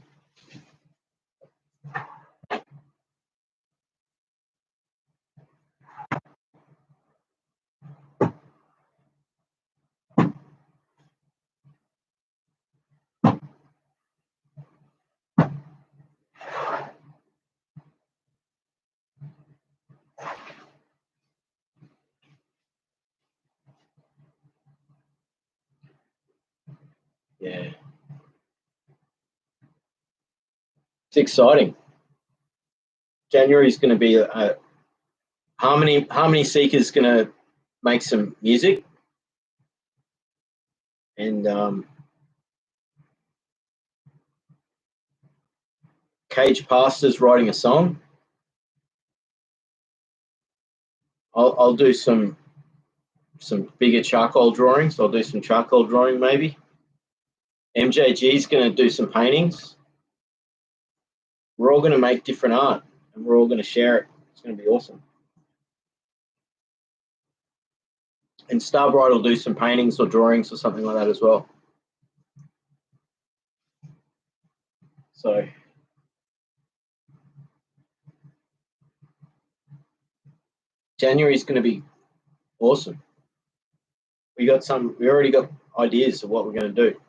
Yeah, it's exciting. January is going to be a Harmony Seeker's going to make some music, and Cage Pastor's writing a song. I'll do some bigger charcoal drawings. I'll do some charcoal drawing maybe. MJG's going to do some paintings. We're all going to make different art, and we're all going to share it. It's going to be awesome. And Starbright will do some paintings or drawings or something like that as well. So January is going to be awesome. We already got ideas of what we're going to do.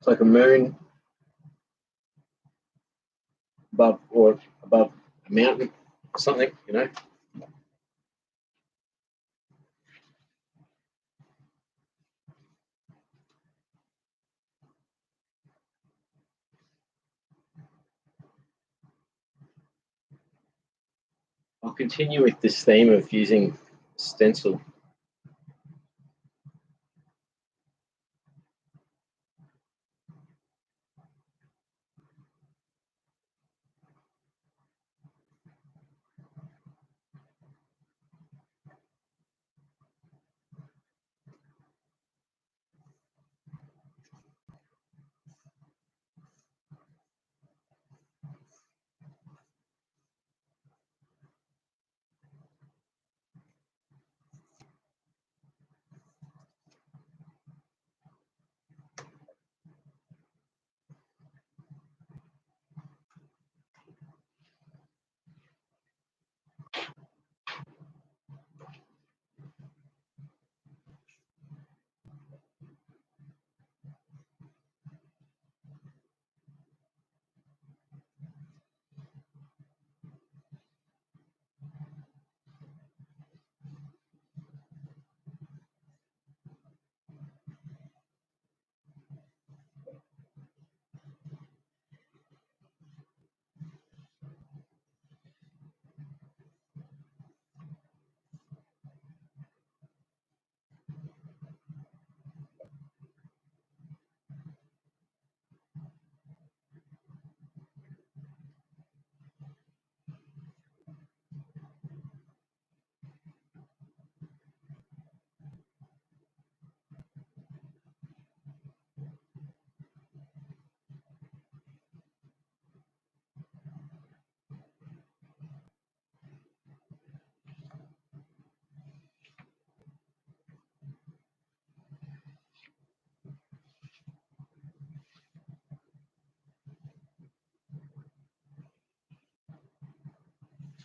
It's like a moon above a mountain or something, you know. I'll continue with this theme of using stencil.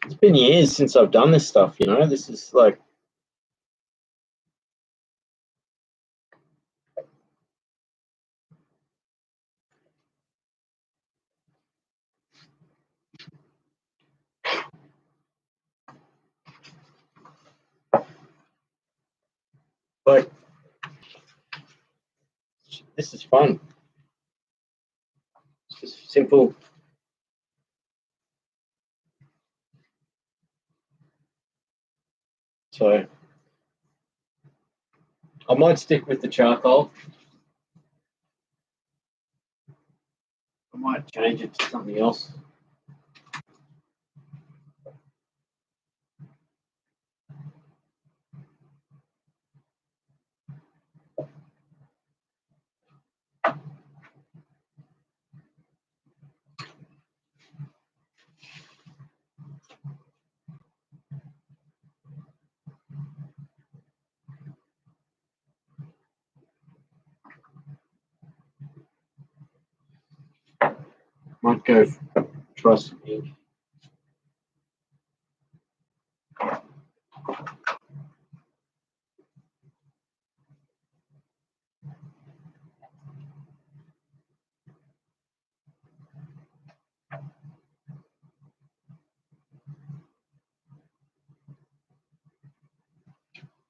It's been years since I've done this stuff, you know. This is like like this is fun. It's just simple. So I might stick with the charcoal. I might change it to something else. Might go try some ink.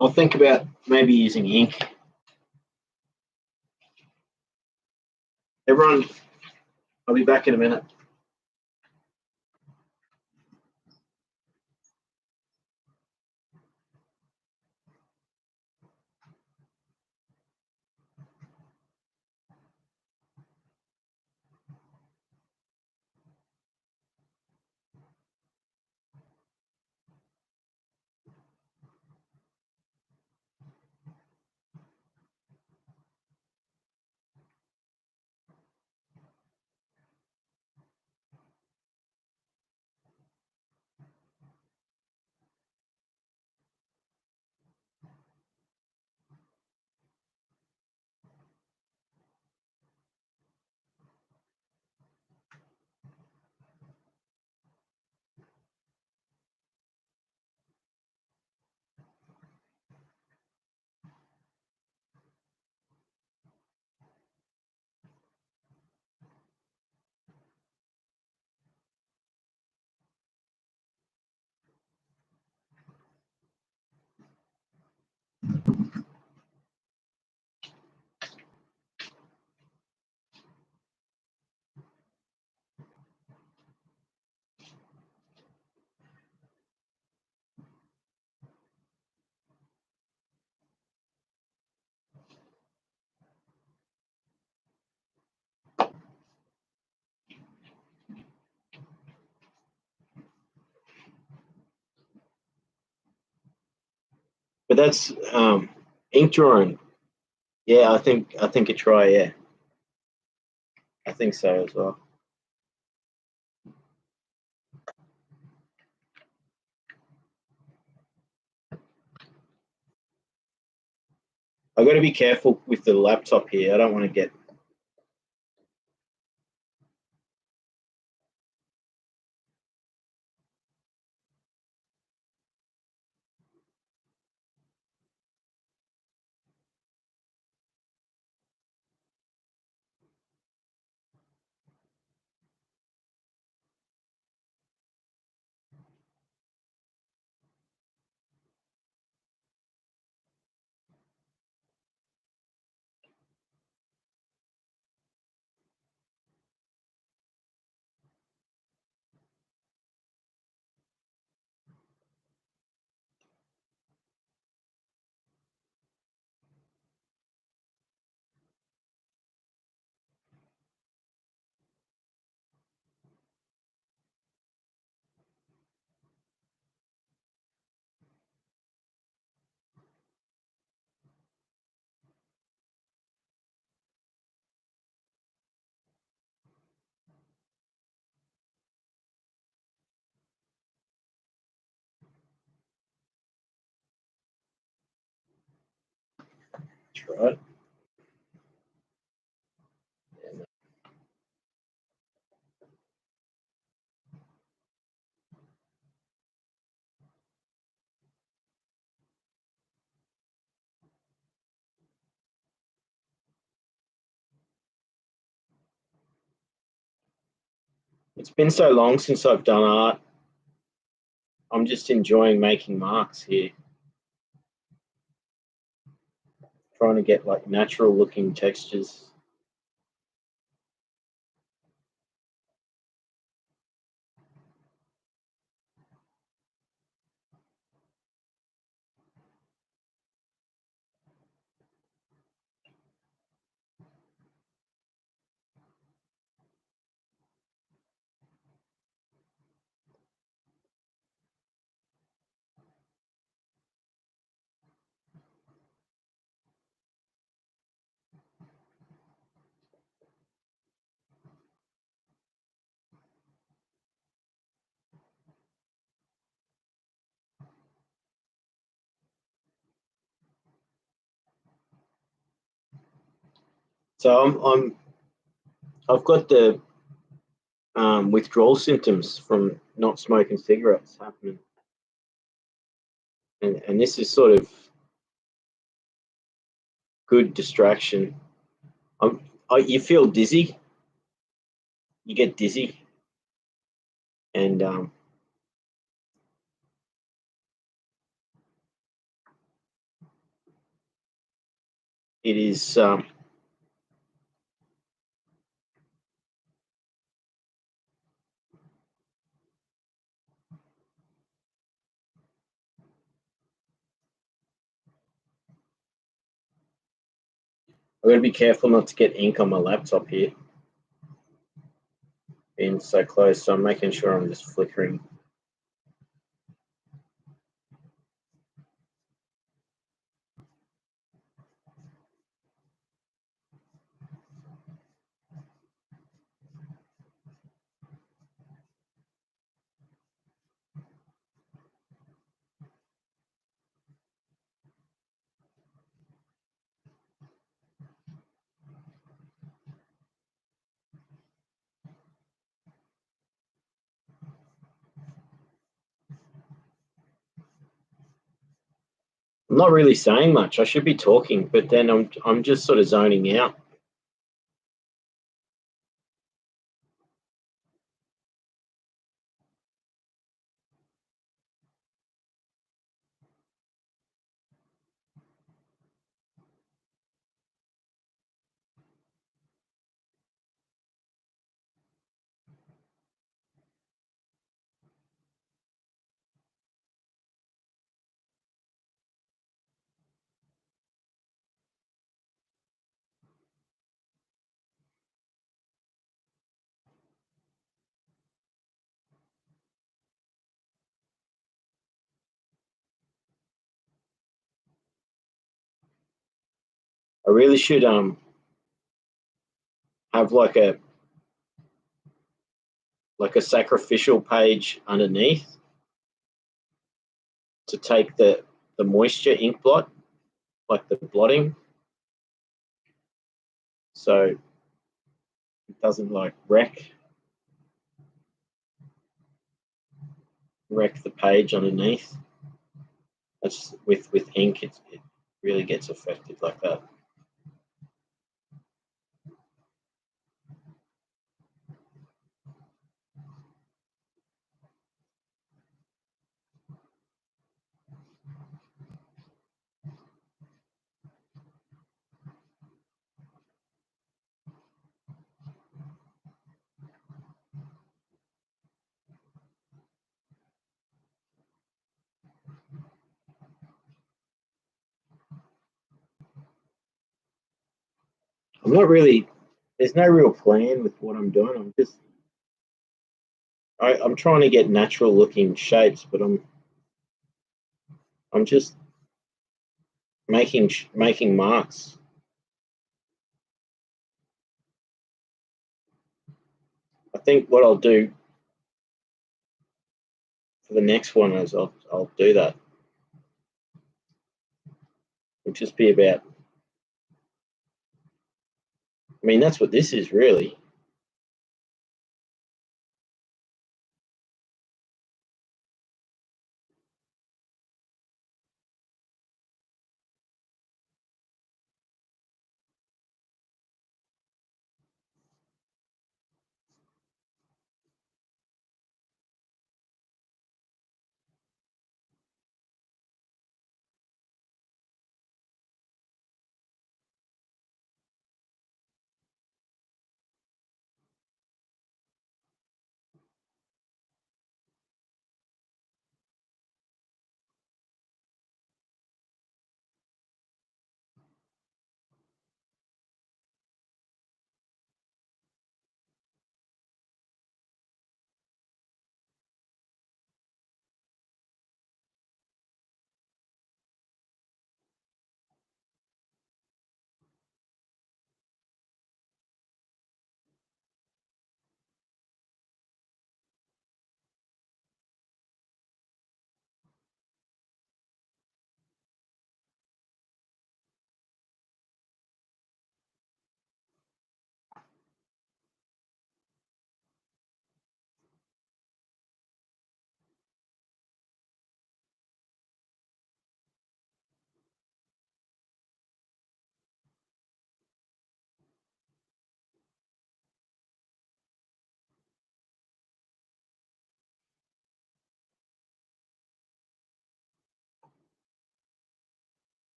I'll think about maybe using ink. Everyone, I'll be back in a minute. But that's ink drawing. Yeah, I think a try. Yeah, I think so as well. I got to be careful with the laptop here. I don't want to get. Right. It's been so long since I've done art. I'm just enjoying making marks here, trying to get like natural looking textures. So I've got the withdrawal symptoms from not smoking cigarettes happening, and this is sort of good distraction. You feel dizzy, you get dizzy, and it is I've got to be careful not to get ink on my laptop here, being so close. So I'm making sure I'm just flickering. I'm not really saying much. I should be talking, but then I'm just sort of zoning out. I really should have like a sacrificial page underneath to take the moisture ink blot, like the blotting, so it doesn't like wreck the page underneath. That's with ink, it really gets affected like that. I'm not really. There's no real plan with what I'm doing. I'm trying to get natural looking shapes, but I'm just making marks. I think what I'll do for the next one is I'll do that. It'll just be about. I mean, that's what this is really.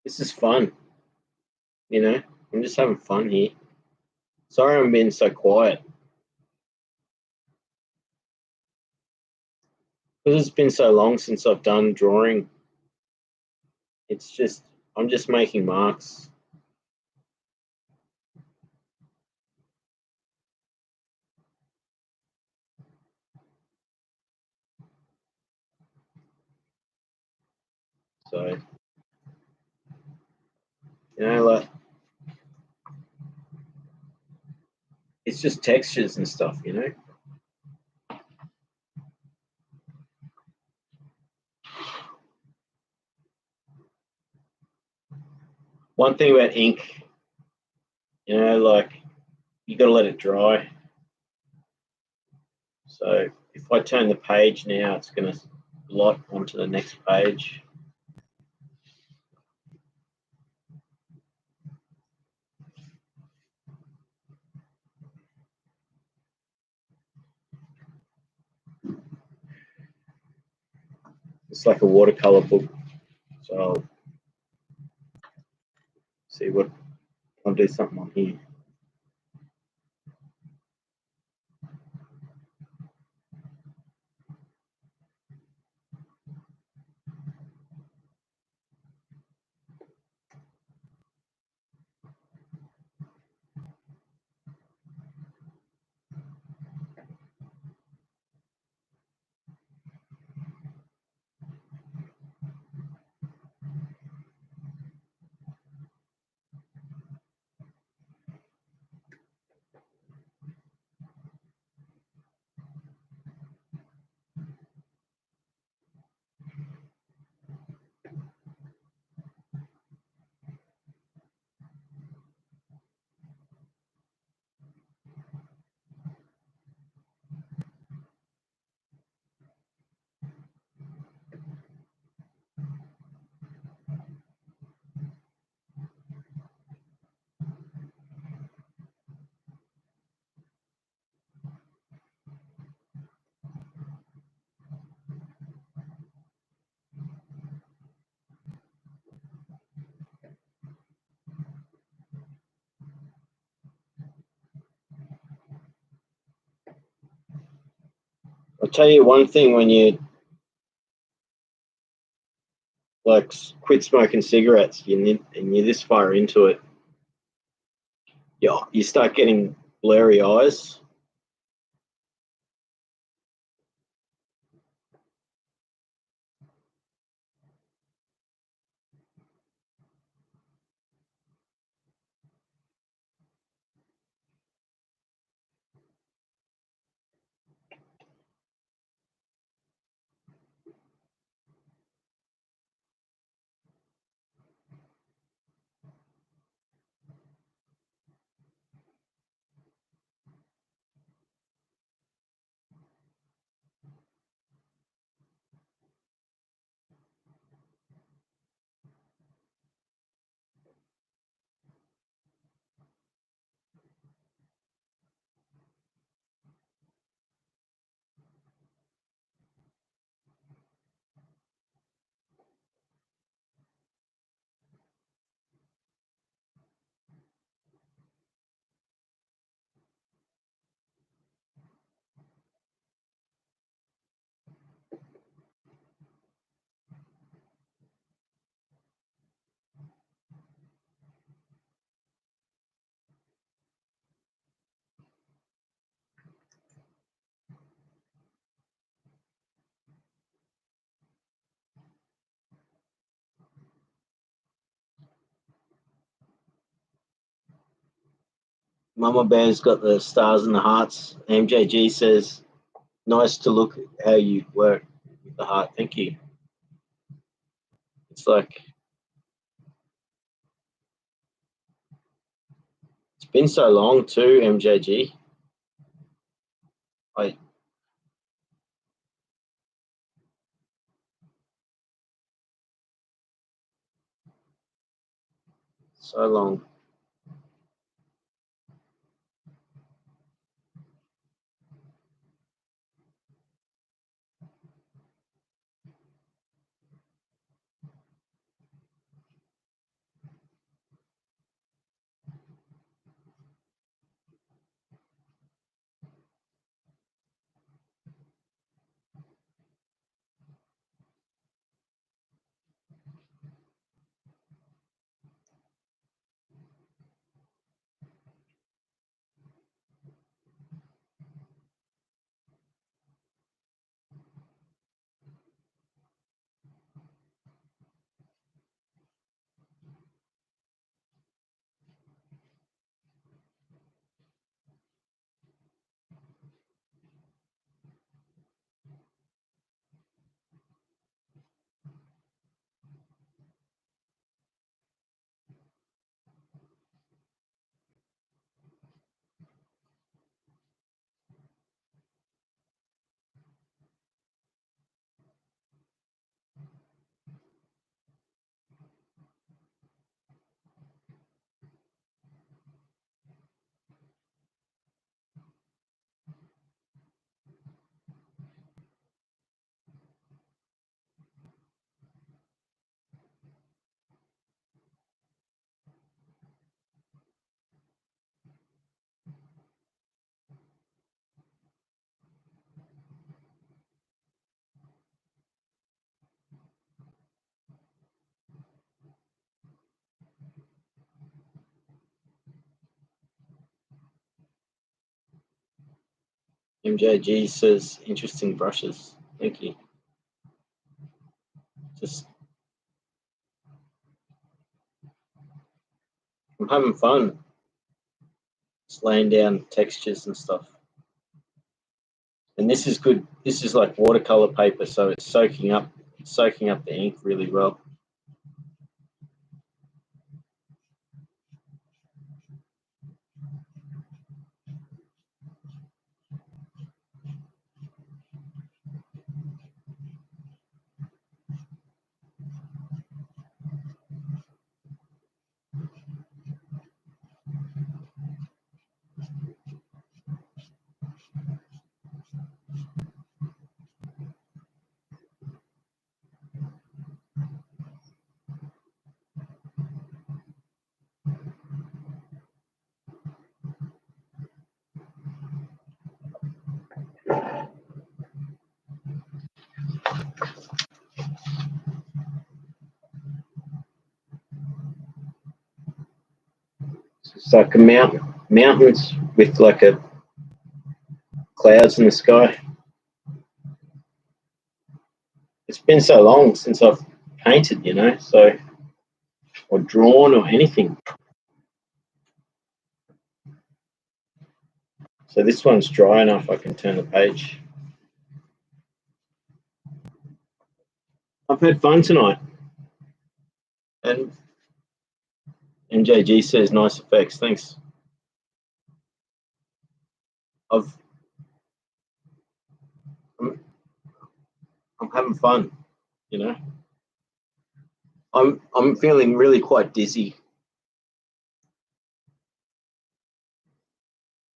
This is fun, you know. I'm just having fun here. Sorry, I'm being so quiet because it's been so long since I've done drawing. It's just I'm just making marks. So like it's just textures and stuff, you know. One thing about ink, like you got to let it dry. So if I turn the page now, it's going to blot onto the next page. It's like a watercolor book. So I'll see what I'll do something on here. I'll tell you one thing: when you like quit smoking cigarettes, and you're this far into it, you start getting blurry eyes. Mama Bear's got the stars and the hearts. MJG says, "Nice to look at how you work with the heart." Thank you. It's like it's been so long too, MJG. I so long. MJG says interesting brushes. Thank you. Just I'm having fun. Just laying down textures and stuff. And this is good. This is like watercolor paper, so it's soaking up the ink really well. It's like a mountains with like a clouds in the sky. It's been so long since I've painted, so or drawn or anything. So this one's dry enough. I can turn the page. I've had fun tonight, and NJG says nice effects. Thanks. I'm having fun. I'm feeling really quite dizzy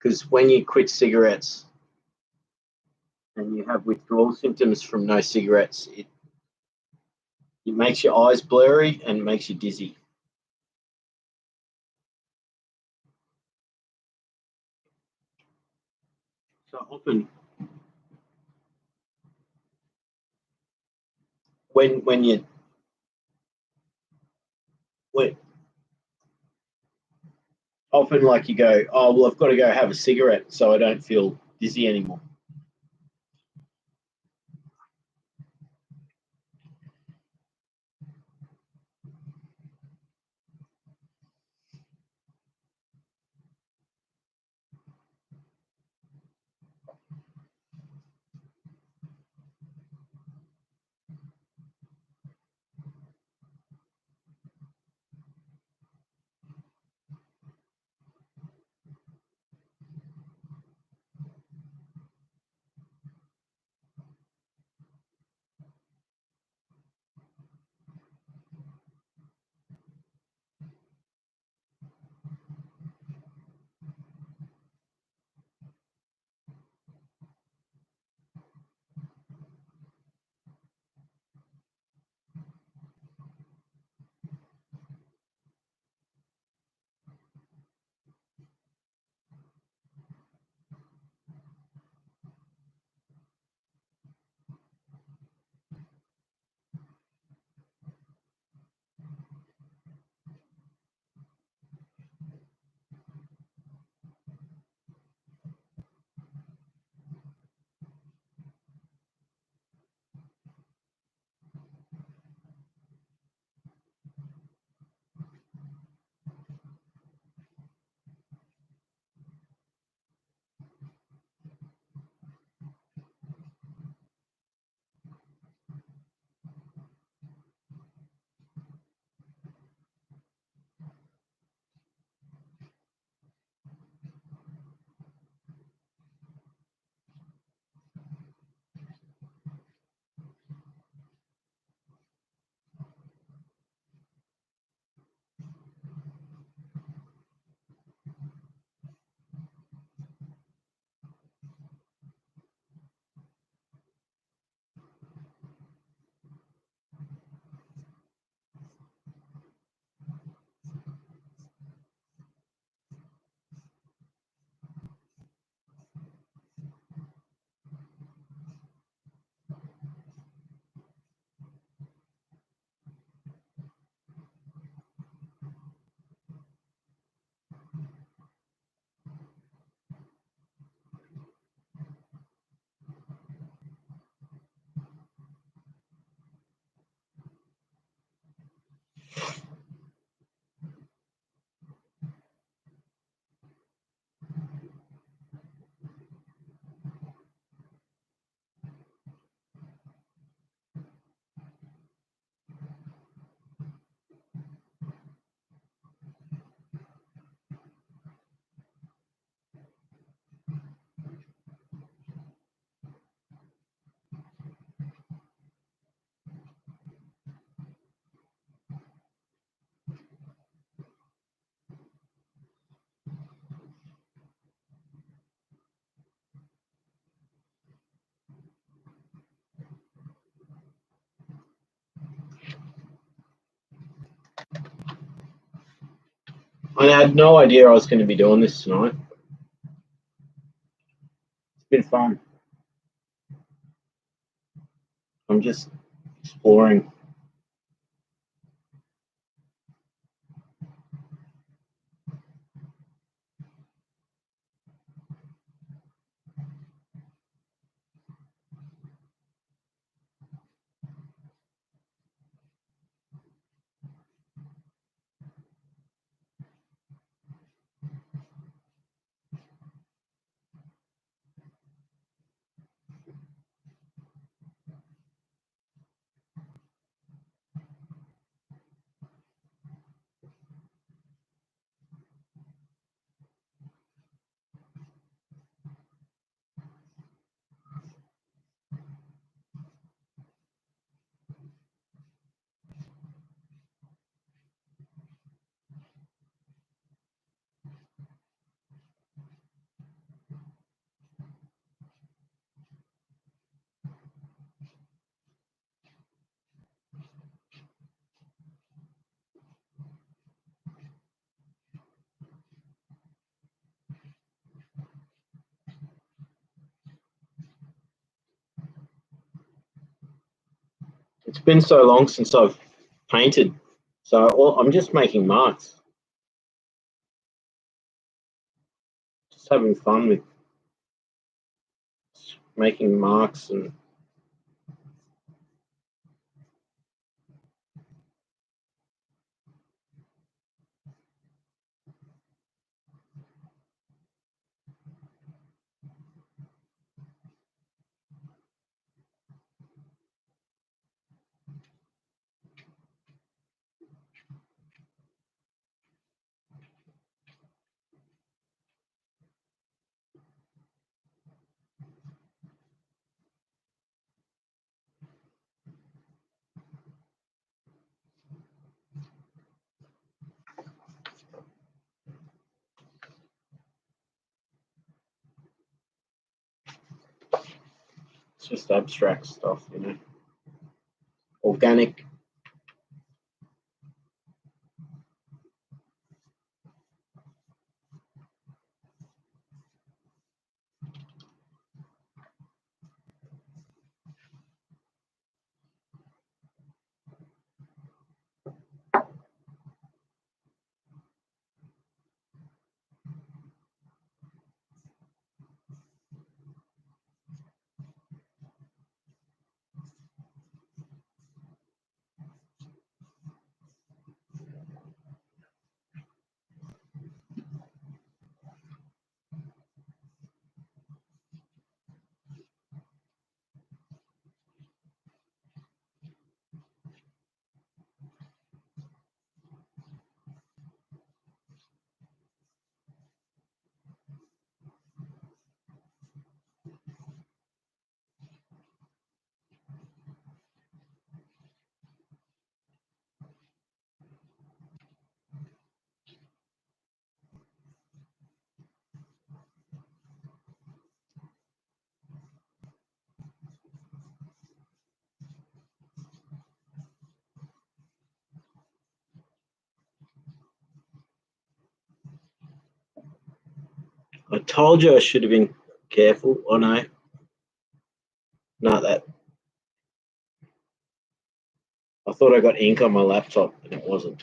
because when you quit cigarettes and you have withdrawal symptoms from no cigarettes, it makes your eyes blurry and makes you dizzy. So often when you when often like you go, oh well, I've got to go have a cigarette so I don't feel dizzy anymore. I had no idea I was going to be doing this tonight. It's been fun. I'm just exploring. It's been so long since I've painted, so I'm just making marks. Just having fun with making marks and it's just abstract stuff, you know, organic. I told you I should have been careful. Oh no, not that. I thought I got ink on my laptop and it wasn't.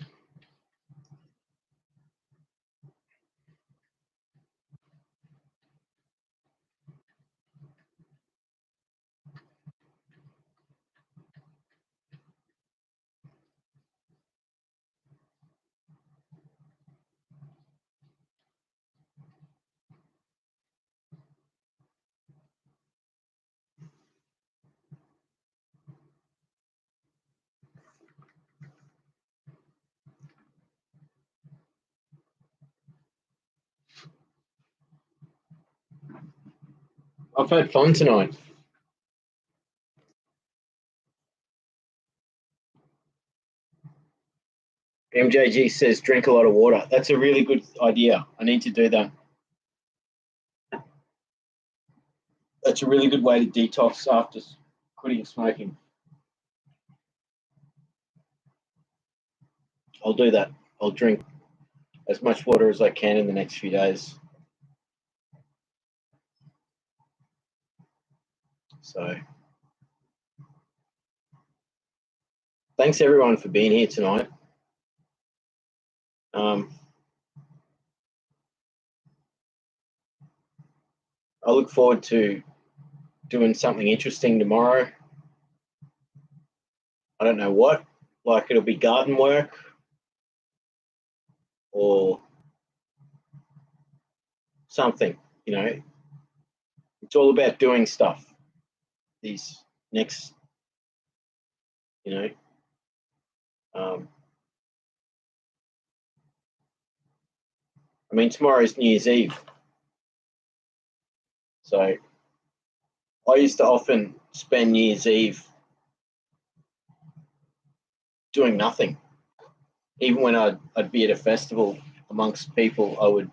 I've had fun tonight. MJG says drink a lot of water. That's a really good idea. I need to do that. That's a really good way to detox after quitting smoking. I'll do that. I'll drink as much water as I can in the next few days. So thanks everyone for being here tonight. I look forward to doing something interesting tomorrow. I don't know what, like it'll be garden work or something, you know. It's all about doing stuff these next, you know. I mean, tomorrow's New Year's Eve. So I used to often spend New Year's Eve doing nothing. Even when I'd be at a festival amongst people, I would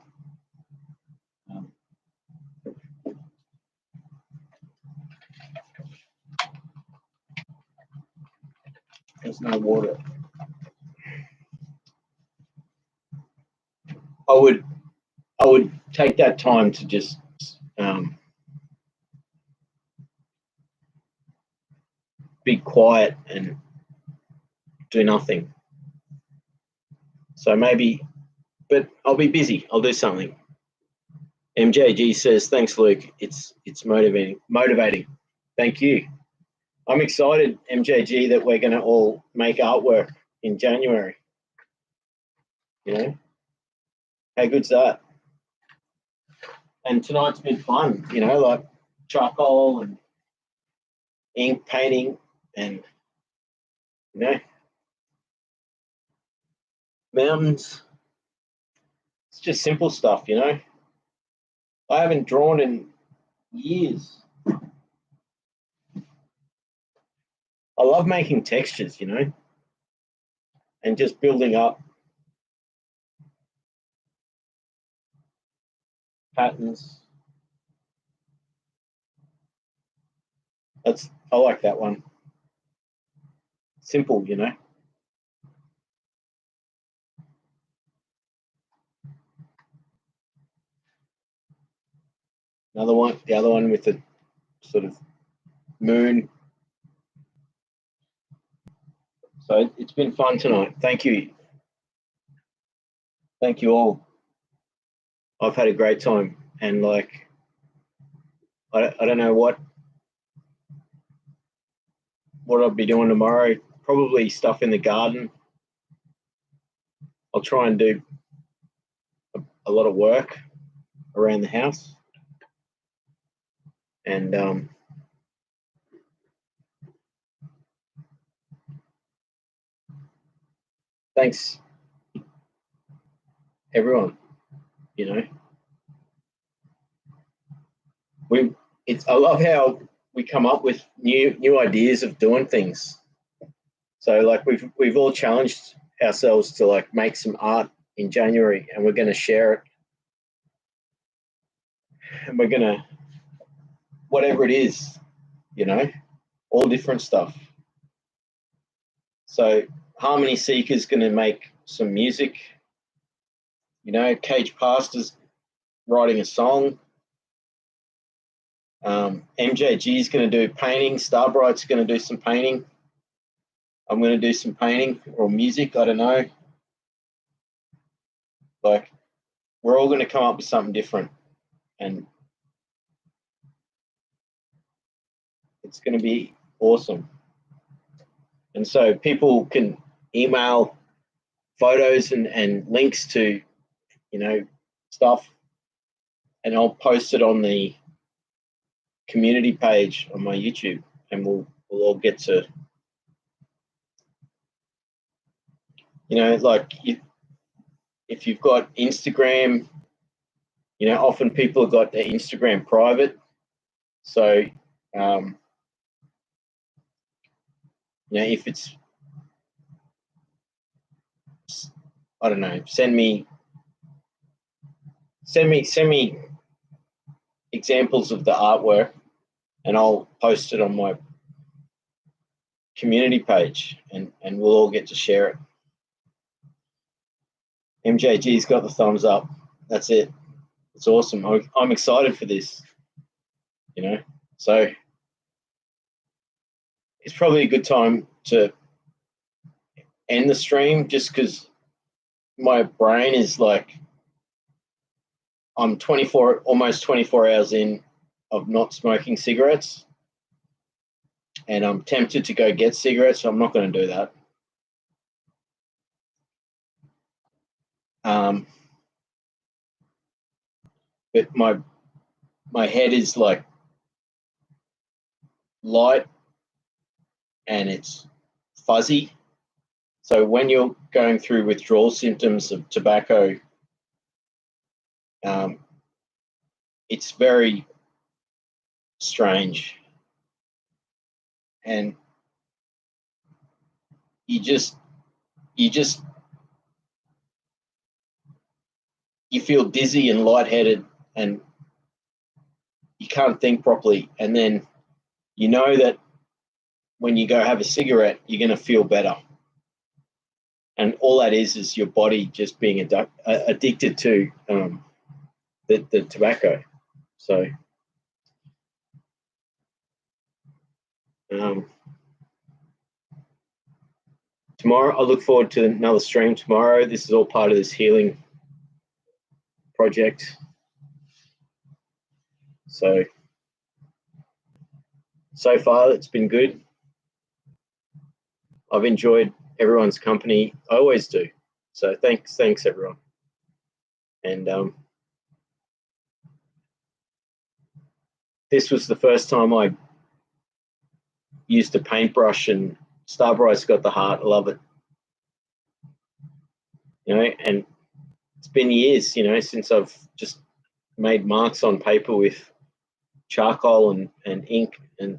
there's no water. I would take that time to just be quiet and do nothing. So maybe, but I'll be busy. I'll do something. MJG says, "Thanks, Luke. It's motivating. Thank you. I'm excited, MJG, that we're going to all make artwork in January. You know, how good's that? And tonight's been fun. You know, like charcoal and ink painting, and you know, mountains. It's just simple stuff. You know, I haven't drawn in years. I love making textures. You know, and just building up patterns. I like that one. Simple, you know. Another one, the other one with the sort of moon. So it's been fun tonight. Thank you. Thank you all. I've had a great time, and like, I don't know what I'll be doing tomorrow. Probably stuff in the garden. I'll try and do a lot of work around the house, and thanks everyone. You know, I love how we come up with new ideas of doing things. So like we've all challenged ourselves to like make some art in January, and we're going to share it, and we're going to whatever it is, you know, all different stuff. So Harmony Seeker's going to make some music. You know, Cage Pastor's writing a song. MJG's going to do painting. Starbright's going to do some painting. I'm going to do some painting or music. I don't know. Like, we're all going to come up with something different, and it's going to be awesome. And so people can email photos and links to, you know, stuff, and I'll post it on the community page on my YouTube, and we'll all get to, you know, like if you've got Instagram, you know, often people have got their Instagram private. So, you know, if it's, I don't know, send me examples of the artwork, and I'll post it on my community page, and we'll all get to share it. MJG's got the thumbs up. That's it. It's awesome. I'm excited for this, you know. So it's probably a good time to end the stream, just because my brain is like, I'm almost 24 hours in of not smoking cigarettes, and I'm tempted to go get cigarettes, so I'm not going to do that. But my head is like light and it's fuzzy. So when you're going through withdrawal symptoms of tobacco, it's very strange, and you feel dizzy and lightheaded, and you can't think properly. And then you know that when you go have a cigarette, you're going to feel better. And all that is your body just being addicted to the tobacco. So tomorrow, I look forward to another stream tomorrow. This is all part of this healing project. So far, it's been good. I've enjoyed everyone's company. I always do. So thanks everyone. And this was the first time I used a paintbrush, and Starbright's got the heart. I love it. You know, and it's been years, you know, since I've just made marks on paper with charcoal and ink, and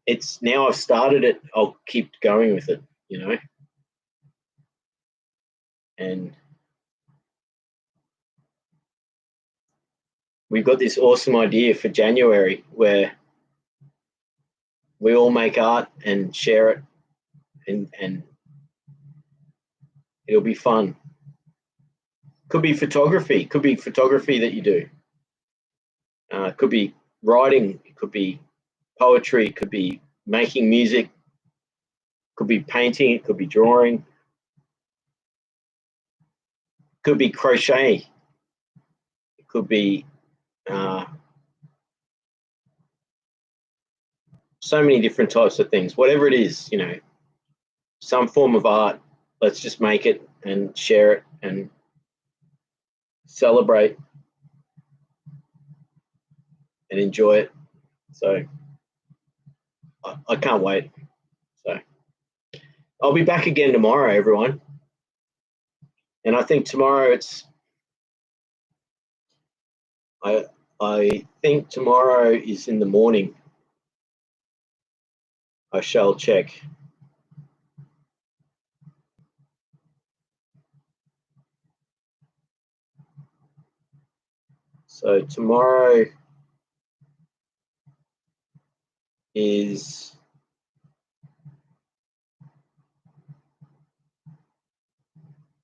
it's now I've started it, I'll keep going with it, you know. And we've got this awesome idea for January where we all make art and share it, and it'll be fun. Could be photography that you do. Could be writing, it could be poetry, it could be making music, could be painting, it could be drawing, could be crochet, it could be so many different types of things. Whatever it is, you know, some form of art, let's just make it and share it and celebrate and enjoy it. So I can't wait. So I'll be back again tomorrow, everyone. And I think tomorrow I think tomorrow is in the morning. I shall check. So tomorrow is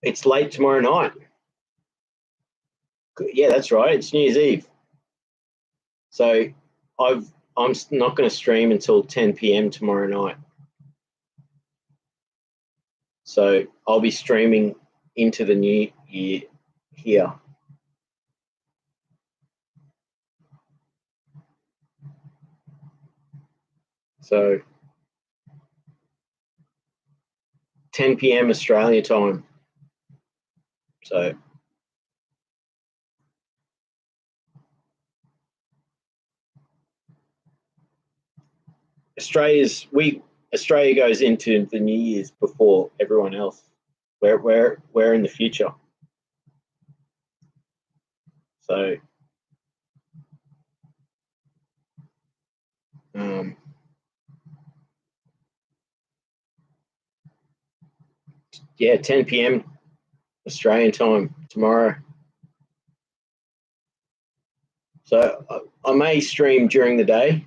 it's late tomorrow night. Yeah, that's right. It's New Year's Eve. So I'm not going to stream until 10 p.m. tomorrow night. So I'll be streaming into the new year here. So 10 p.m. Australia time. So Australia goes into the New Year's before everyone else. We're in the future. So yeah, 10 p.m. Australian time tomorrow. So I may stream during the day.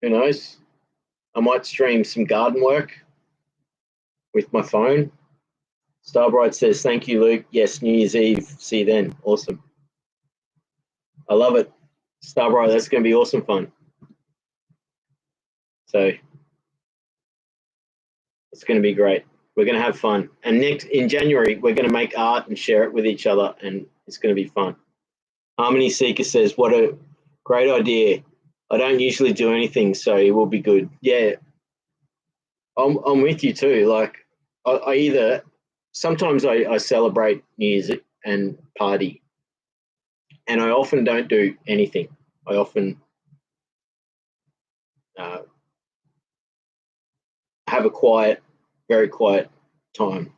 Who knows? I might stream some garden work with my phone. Starbright says, thank you, Luke. Yes, New Year's Eve. See you then. Awesome. I love it. Starbright, that's going to be awesome fun. So it's going to be great. We're going to have fun. And in January, we're going to make art and share it with each other, and it's going to be fun. Harmony Seeker says, what a great idea. I don't usually do anything, so it will be good. Yeah, I'm with you too. Like, I either sometimes I celebrate New Year's and party, and I often don't do anything. I often have a quiet, very quiet time.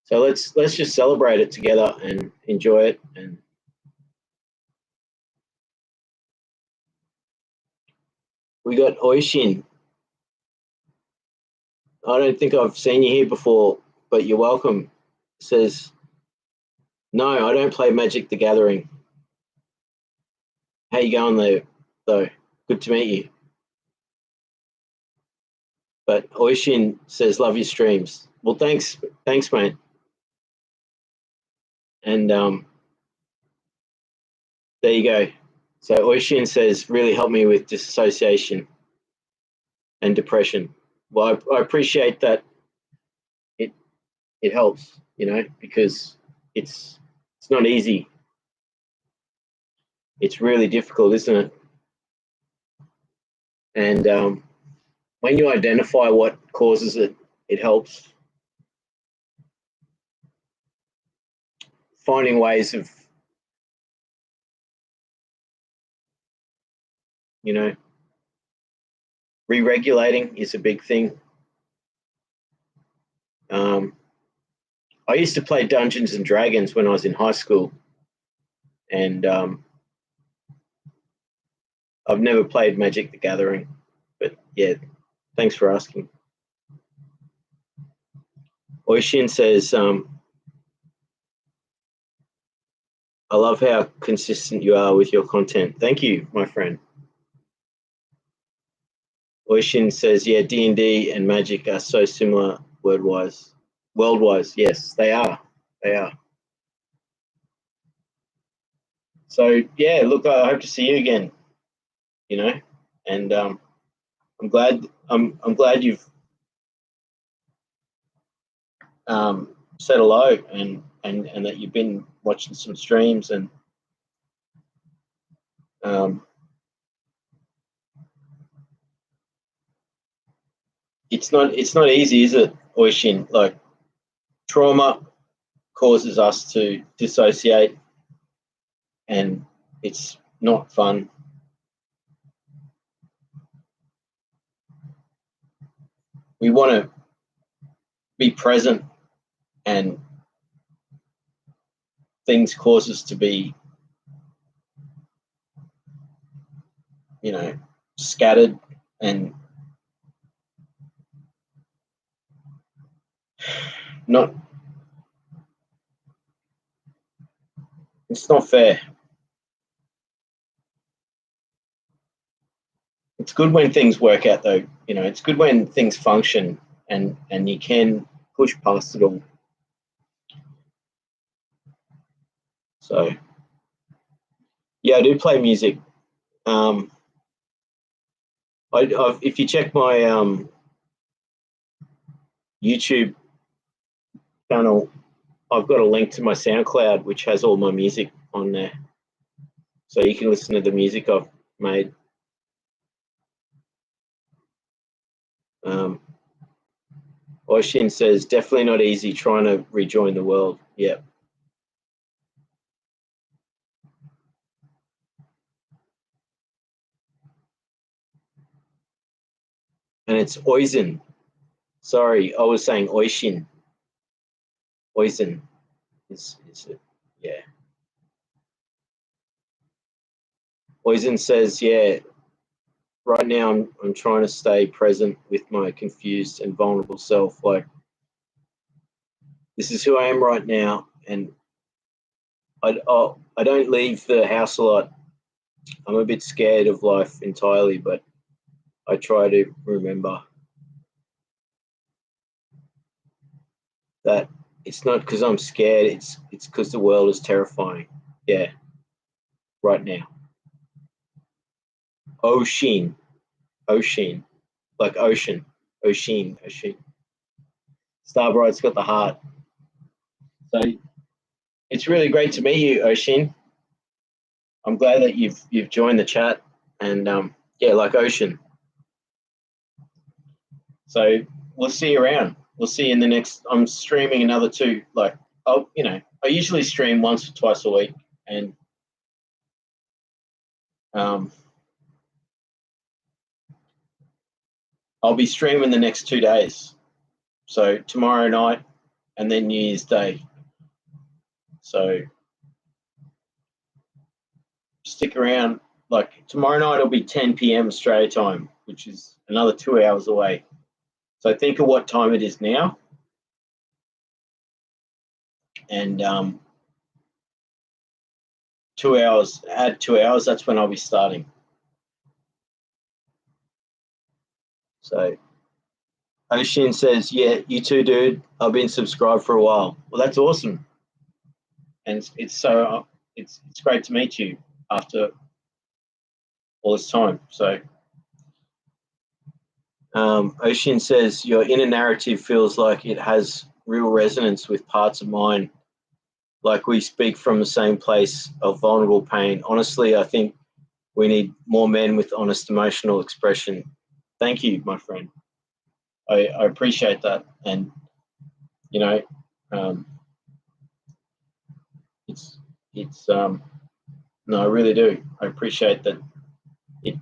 So let's just celebrate it together and enjoy it. And we got Oishin. I don't think I've seen you here before, but you're welcome. Says, no, I don't play Magic the Gathering. How you going there, though? Good to meet you. But Oishin says, love your streams. Well, thanks, mate. And there you go. So Oishin says, really helped me with dissociation and depression. Well, I appreciate that. It helps, because it's not easy. It's really difficult, isn't it? And when you identify what causes it, it helps. Finding ways of, re-regulating is a big thing. I used to play Dungeons and Dragons when I was in high school, and I've never played Magic the Gathering, but yeah, thanks for asking. Oishin says, I love how consistent you are with your content. Thank you, my friend. Oishin says, yeah, D&D and Magic are so similar worldwise. Yes, they are. So yeah, look, I hope to see you again. And I'm glad you've said hello and that you've been watching some streams and it's not easy, is it, Oishin? Like, trauma causes us to dissociate, and it's not fun. We want to be present, and things cause us to be, scattered, and it's not fair. It's good when things work out, though. It's good when things function and you can push past it all. So yeah, I do play music. If you check my YouTube channel, I've got a link to my SoundCloud, which has all my music on there. So you can listen to the music I've made. Oishin says, definitely not easy trying to rejoin the world. Yeah. And it's Oisin. Sorry, I was saying Oishin. Oisin is it? Yeah. Oisin says, yeah, right now I'm trying to stay present with my confused and vulnerable self. Like, this is who I am right now, and I don't leave the house a lot. I'm a bit scared of life entirely, but I try to remember that it's not because I'm scared, it's because the world is terrifying. Yeah, right now. Ocean, like ocean, Ocean. Starbright's got the heart. So it's really great to meet you, Ocean. I'm glad that you've joined the chat, and yeah, like Ocean. So we'll see you around. We'll see you in the next. I'm streaming another 2. Like, I usually stream once or twice a week, and I'll be streaming the next 2 days. So tomorrow night, and then New Year's Day. So stick around. Like tomorrow night, it'll be 10 p.m. Australia time, which is another 2 hours away. So think of what time it is now, and 2 hours. Add 2 hours. That's when I'll be starting. So Ocean says, "Yeah, you too, dude. I've been subscribed for a while." Well, that's awesome, and it's great to meet you after all this time. So Ocean says, "Your inner narrative feels like it has real resonance with parts of mine, like we speak from the same place of vulnerable pain. Honestly, I think we need more men with honest emotional expression." Thank you, my friend. I appreciate that, and you know, it's no, I really do. I appreciate that. It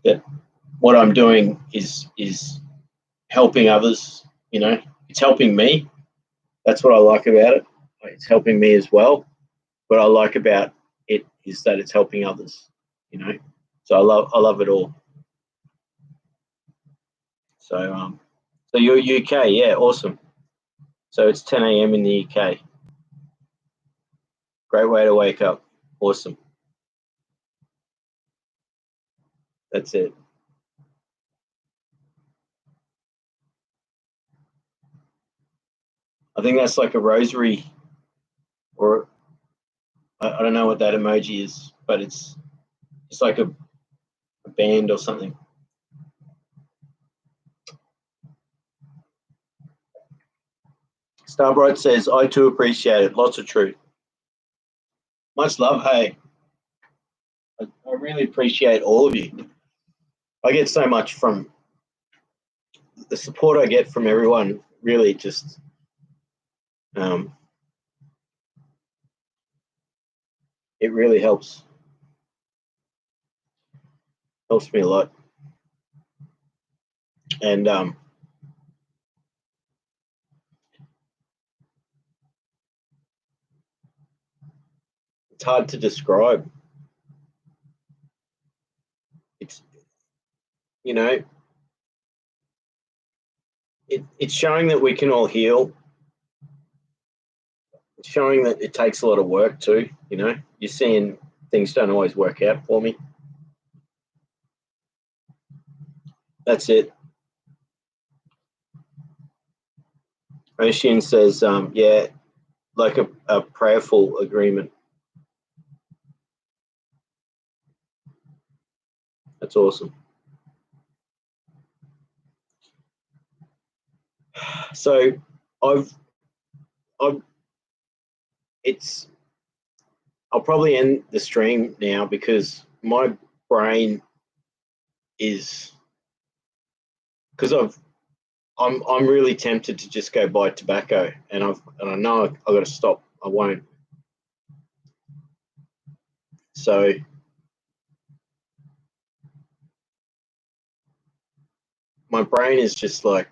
that what I'm doing is helping others. You know, it's helping me. That's what I like about it. It's helping me as well. What I like about it is that it's helping others. You know, so I love it all. So you're UK, yeah, awesome. So it's 10 a.m. in the UK. Great way to wake up. Awesome. That's it. I think that's like a rosary, or I don't know what that emoji is, but it's like a band or something. Starbright says, "I too appreciate it. Lots of truth." Much love. Hey, I really appreciate all of you. I get so much from the support I get from everyone. Really, just it really helps me a lot. And it's hard to describe. It's it's showing that we can all heal. It's showing that it takes a lot of work too. You're seeing things don't always work out for me. That's it. Ocean says, yeah, like a prayerful agreement. That's awesome. So I'll probably end the stream now because my brain is, because I'm really tempted to just go buy tobacco, and I know I've got to stop. I won't. So my brain is just like,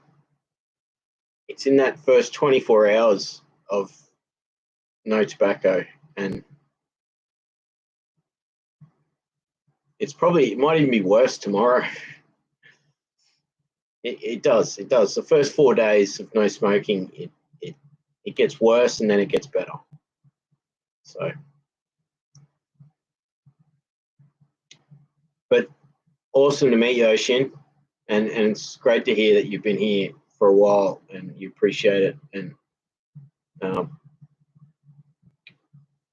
it's in that first 24 hours of no tobacco, and it might even be worse tomorrow. It does. The first 4 days of no smoking, it gets worse and then it gets better. So, but awesome to meet you, Ocean, and it's great to hear that you've been here for a while and you appreciate it. And um,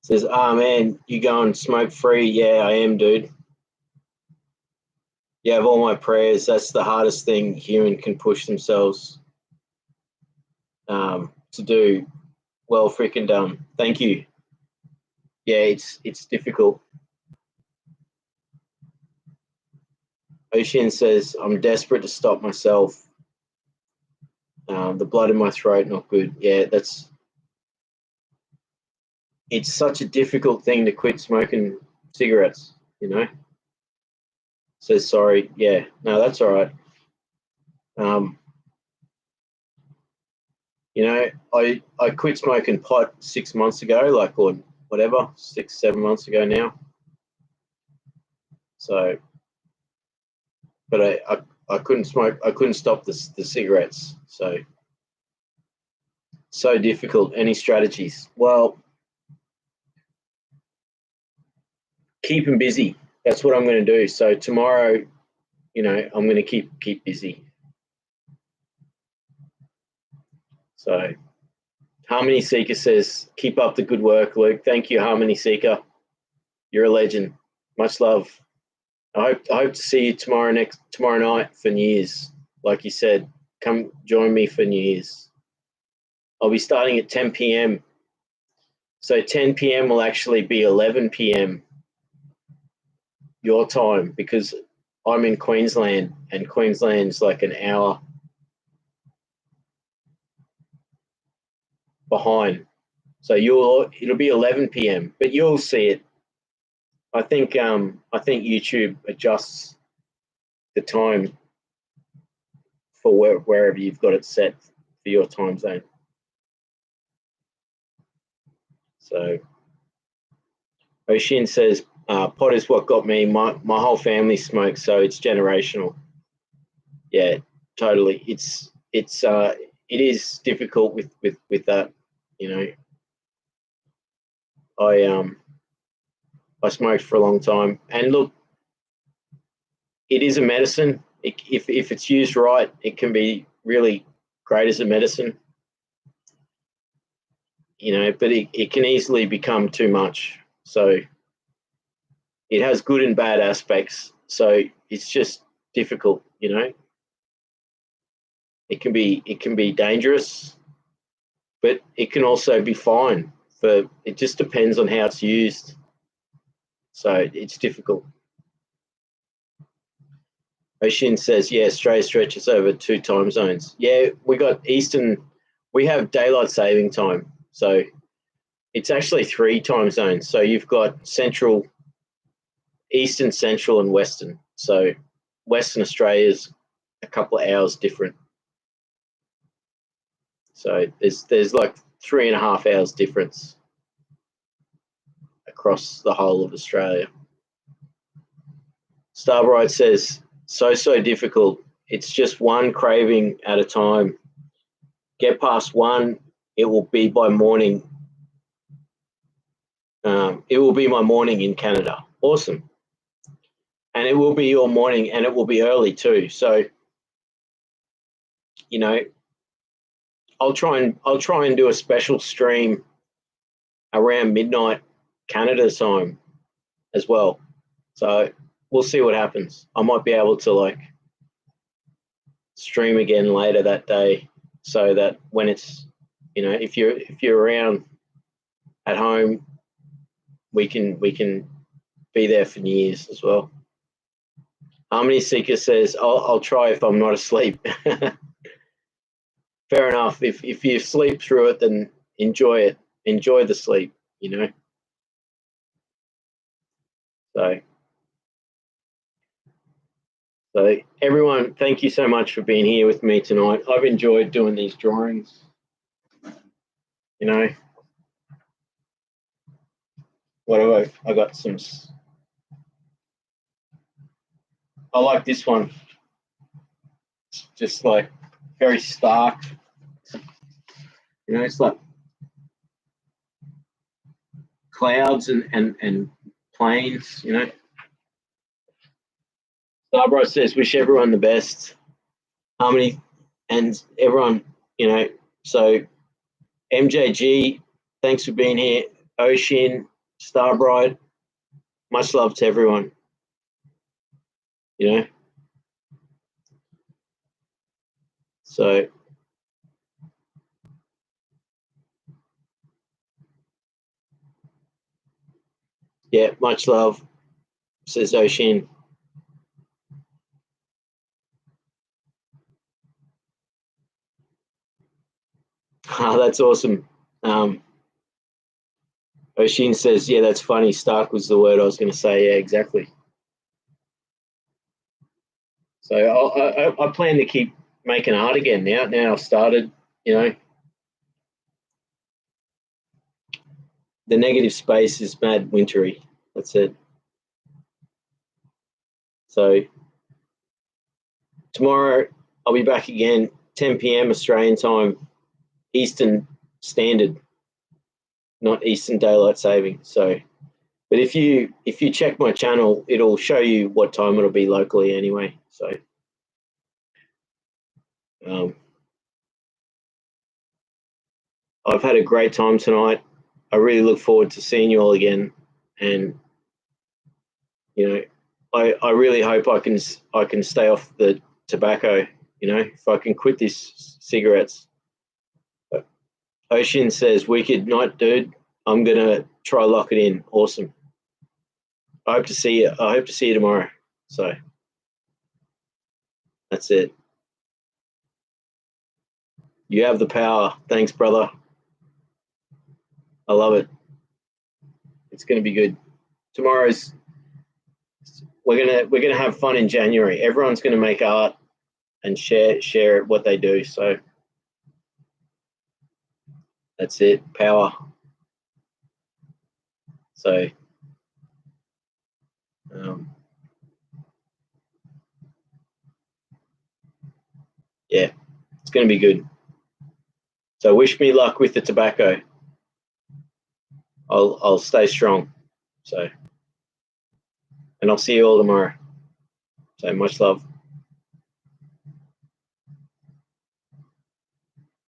says, "Ah, man, you going smoke free?" Yeah, I am, dude. You have all my prayers. That's the hardest thing human can push themselves to do. Well, freaking done. Thank you. Yeah, it's difficult. Ocean says, "I'm desperate to stop myself. The blood in my throat, not good." Yeah, it's such a difficult thing to quit smoking cigarettes, you know. Says sorry. Yeah, no, that's all right. Um, I quit smoking pot 6 months ago, like, or whatever, 6, 7 months ago now. So, but I couldn't smoke. I couldn't stop the cigarettes. So difficult. Any strategies? Well, keep them busy. That's what I'm going to do. So tomorrow, I'm going to keep busy. So Harmony Seeker says, "Keep up the good work, Luke." Thank you, Harmony Seeker. You're a legend. Much love. I hope to see you tomorrow night for New Year's. Like you said, come join me for New Year's. I'll be starting at 10 p.m. So 10 p.m. will actually be 11 p.m. your time because I'm in Queensland and Queensland's like an hour behind. So it'll be 11 p.m. But you'll see it. I think YouTube adjusts the time for wherever you've got it set for your time zone. So Oshin says, pot is what got me. My whole family smokes, so it's generational. Yeah, totally. It is difficult with that. I smoked for a long time, and look, it is a medicine. If it's used right, it can be really great as a medicine. But it can easily become too much. So it has good and bad aspects. So it's just difficult. It can be dangerous, but it can also be fine. It just depends on how it's used. So it's difficult. Oshin says, yeah, Australia stretches over 2 time zones. Yeah, we got Eastern, we have daylight saving time. So it's actually 3 time zones. So you've got Central, Eastern, Central, and Western. So Western Australia's a couple of hours different. So there's like 3.5 hours difference across the whole of Australia. Starbright says, so difficult. It's just one craving at a time. Get past one, it will be by morning. It will be my morning in Canada. Awesome. And it will be your morning, and it will be early too. So, I'll try and do a special stream around midnight Canada time as well. So we'll see what happens. I might be able to stream again later that day, so that when it's if you're around at home, we can be there for New Year's as well. Harmony Seeker says, I'll try if I'm not asleep. Fair enough. If you sleep through it, then enjoy it. Enjoy the sleep, So everyone, thank you so much for being here with me tonight. I've enjoyed doing these drawings. What have I got some. I like this one. It's just like very stark. It's like clouds and plains, Barbara says, wish everyone the best. Harmony and everyone, so MJG, thanks for being here. Ocean, Starbright, much love to everyone. So yeah, much love, says Ocean. Oh, that's awesome. Oshin says, yeah, that's funny. Stark was the word I was going to say. Yeah, exactly. So I plan to keep making art again now. Now I've started, the negative space is mad wintry. That's it. So tomorrow I'll be back again, 10 p.m. Australian time, Eastern Standard, not Eastern Daylight Saving. So, but if you check my channel, it'll show you what time it'll be locally anyway. So, I've had a great time tonight. I really look forward to seeing you all again, and I really hope I can stay off the tobacco. If I can quit these cigarettes. But Ocean says, "Wicked night, dude. I'm gonna try lock it in. Awesome. I hope to see you. I hope to see you tomorrow." So that's it. You have the power. Thanks, brother. I love it. It's gonna be good. Tomorrow's we're gonna have fun in January. Everyone's gonna make art and share what they do. So that's it. Power. So yeah, it's going to be good. So wish me luck with the tobacco. I'll stay strong. So, and I'll see you all tomorrow. So much love.